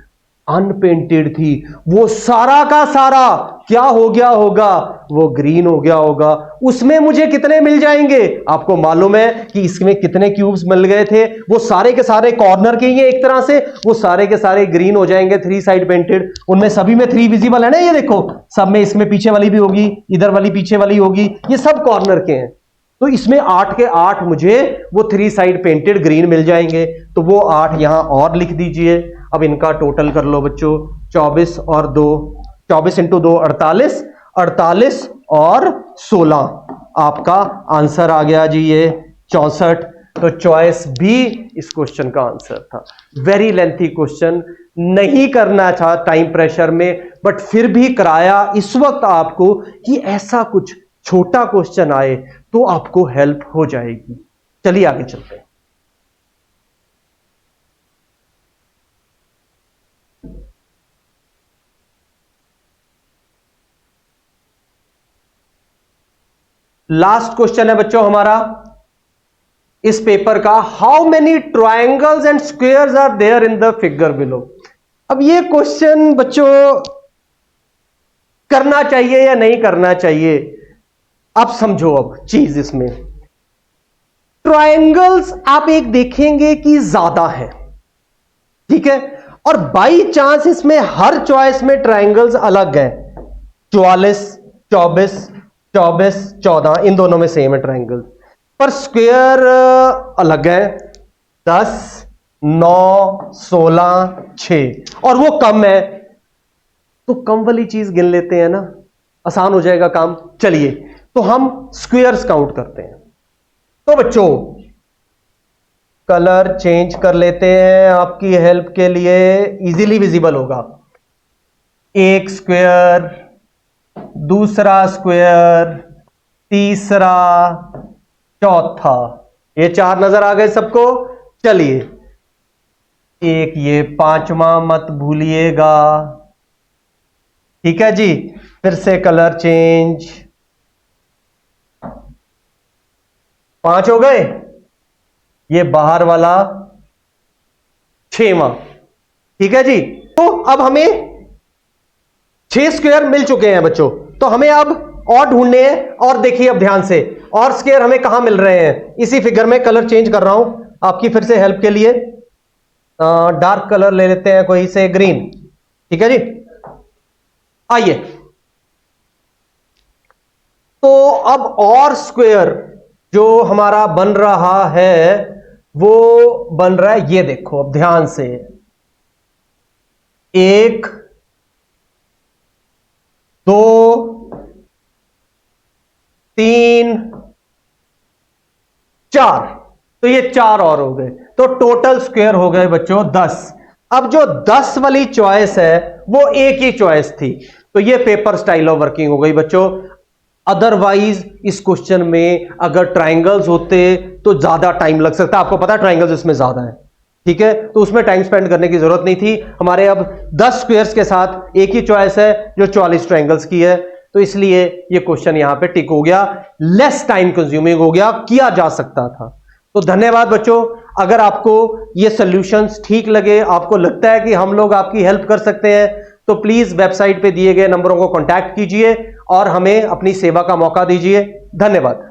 अनपेंटेड थी, वो सारा का सारा क्या हो गया होगा? वो ग्रीन हो गया होगा। उसमें मुझे कितने मिल जाएंगे? आपको मालूम है कि इसमें कितने क्यूब्स मिल गए थे? वो सारे के सारे कॉर्नर के ही हैं एक तरह से, वो सारे के सारे ग्रीन हो जाएंगे 3 साइड पेंटेड। उनमें सभी में 3 विजिबल है ना, ये देखो सब में, इसमें पीछे वाली भी होगी, इधर वाली पीछे वाली होगी, ये सब कॉर्नर के हैं। तो इसमें 8 के 8 मुझे वो 3 साइड पेंटेड ग्रीन मिल जाएंगे। तो वो 8 यहां और लिख दीजिए। अब इनका टोटल कर लो बच्चों, 24 और 2, 24 इंटू 2 48, 48 और 16 आपका आंसर आ गया जी, ये 64। तो चॉइस भी इस क्वेश्चन का आंसर था। वेरी लेंथी क्वेश्चन, नहीं करना था टाइम प्रेशर में, बट फिर भी कराया इस वक्त आपको कि ऐसा कुछ छोटा क्वेश्चन आए तो आपको हेल्प हो जाएगी। चलिए आगे चलते हैं। लास्ट क्वेश्चन है बच्चों हमारा इस पेपर का, how many triangles and squares are there in the figure below. अब ये क्वेश्चन बच्चों करना चाहिए या नहीं करना चाहिए? अब समझो, अब चीज इसमें ट्रायंगल्स आप एक देखेंगे कि ज्यादा है, ठीक है, और बाई चांस इसमें हर चॉइस में ट्रायंगल्स अलग हैं। 44 24 24 14 इन दोनों में सेम है ट्रायंगल, पर स्क्वायर अलग है, 10 9 16 6, और वो कम है। तो कम वाली चीज गिन लेते हैं ना, आसान हो जाएगा काम। चलिए तो हम स्क्वायर्स काउंट करते हैं। तो बच्चों कलर चेंज कर लेते हैं आपकी हेल्प के लिए, इजीली विजिबल होगा। एक स्क्वायर, दूसरा स्क्वायर, तीसरा, चौथा, ये 4 नजर आ गए सबको। चलिए एक ये 5वां मत भूलिएगा, ठीक है जी। फिर से कलर चेंज, 5 हो गए, ये बाहर वाला 6वां, ठीक है जी। तो अब हमें 6 स्क्वायर मिल चुके हैं बच्चों, तो हमें अब और ढूंढने हैं। और देखिए अब ध्यान से, और स्क्वायर हमें कहां मिल रहे हैं? इसी फिगर में। कलर चेंज कर रहा हूं आपकी फिर से हेल्प के लिए, डार्क कलर ले लेते हैं कोई से, ग्रीन, ठीक है जी। आइए, तो अब और स्क्वायर जो हमारा बन रहा है वो बन रहा है, ये देखो अब ध्यान से, 1 2 3 4, तो ये 4 और हो गए, तो टोटल स्क्वायर हो गए बच्चों 10। अब जो 10 वाली चॉइस है वो एक ही चॉइस थी, तो ये पेपर स्टाइल ऑफ वर्किंग हो गई बच्चों। अदरवाइज इस क्वेश्चन में अगर ट्रायंगल्स होते तो ज्यादा टाइम लग सकता है। आपको पता है ट्रायंगल्स इसमें ज्यादा है, ठीक है, तो उसमें टाइम स्पेंड करने की जरूरत नहीं थी। हमारे अब 10 स्क्वायर्स के साथ एक ही चॉइस है जो 44 ट्रायंगल्स की है। तो इसलिए ये क्वेश्चन यहां पे टिक हो गया, लेस टाइम कंज्यूमिंग हो गया, किया जा सकता था। तो धन्यवाद बच्चों। अगर आपको ये सॉल्यूशंस ठीक लगे, आपको लगता है कि हम लोग आपकी हेल्प कर सकते हैं, तो प्लीज वेबसाइट पे दिए गए नंबरों को कांटेक्ट कीजिए और हमें अपनी सेवा का मौका दीजिए। धन्यवाद।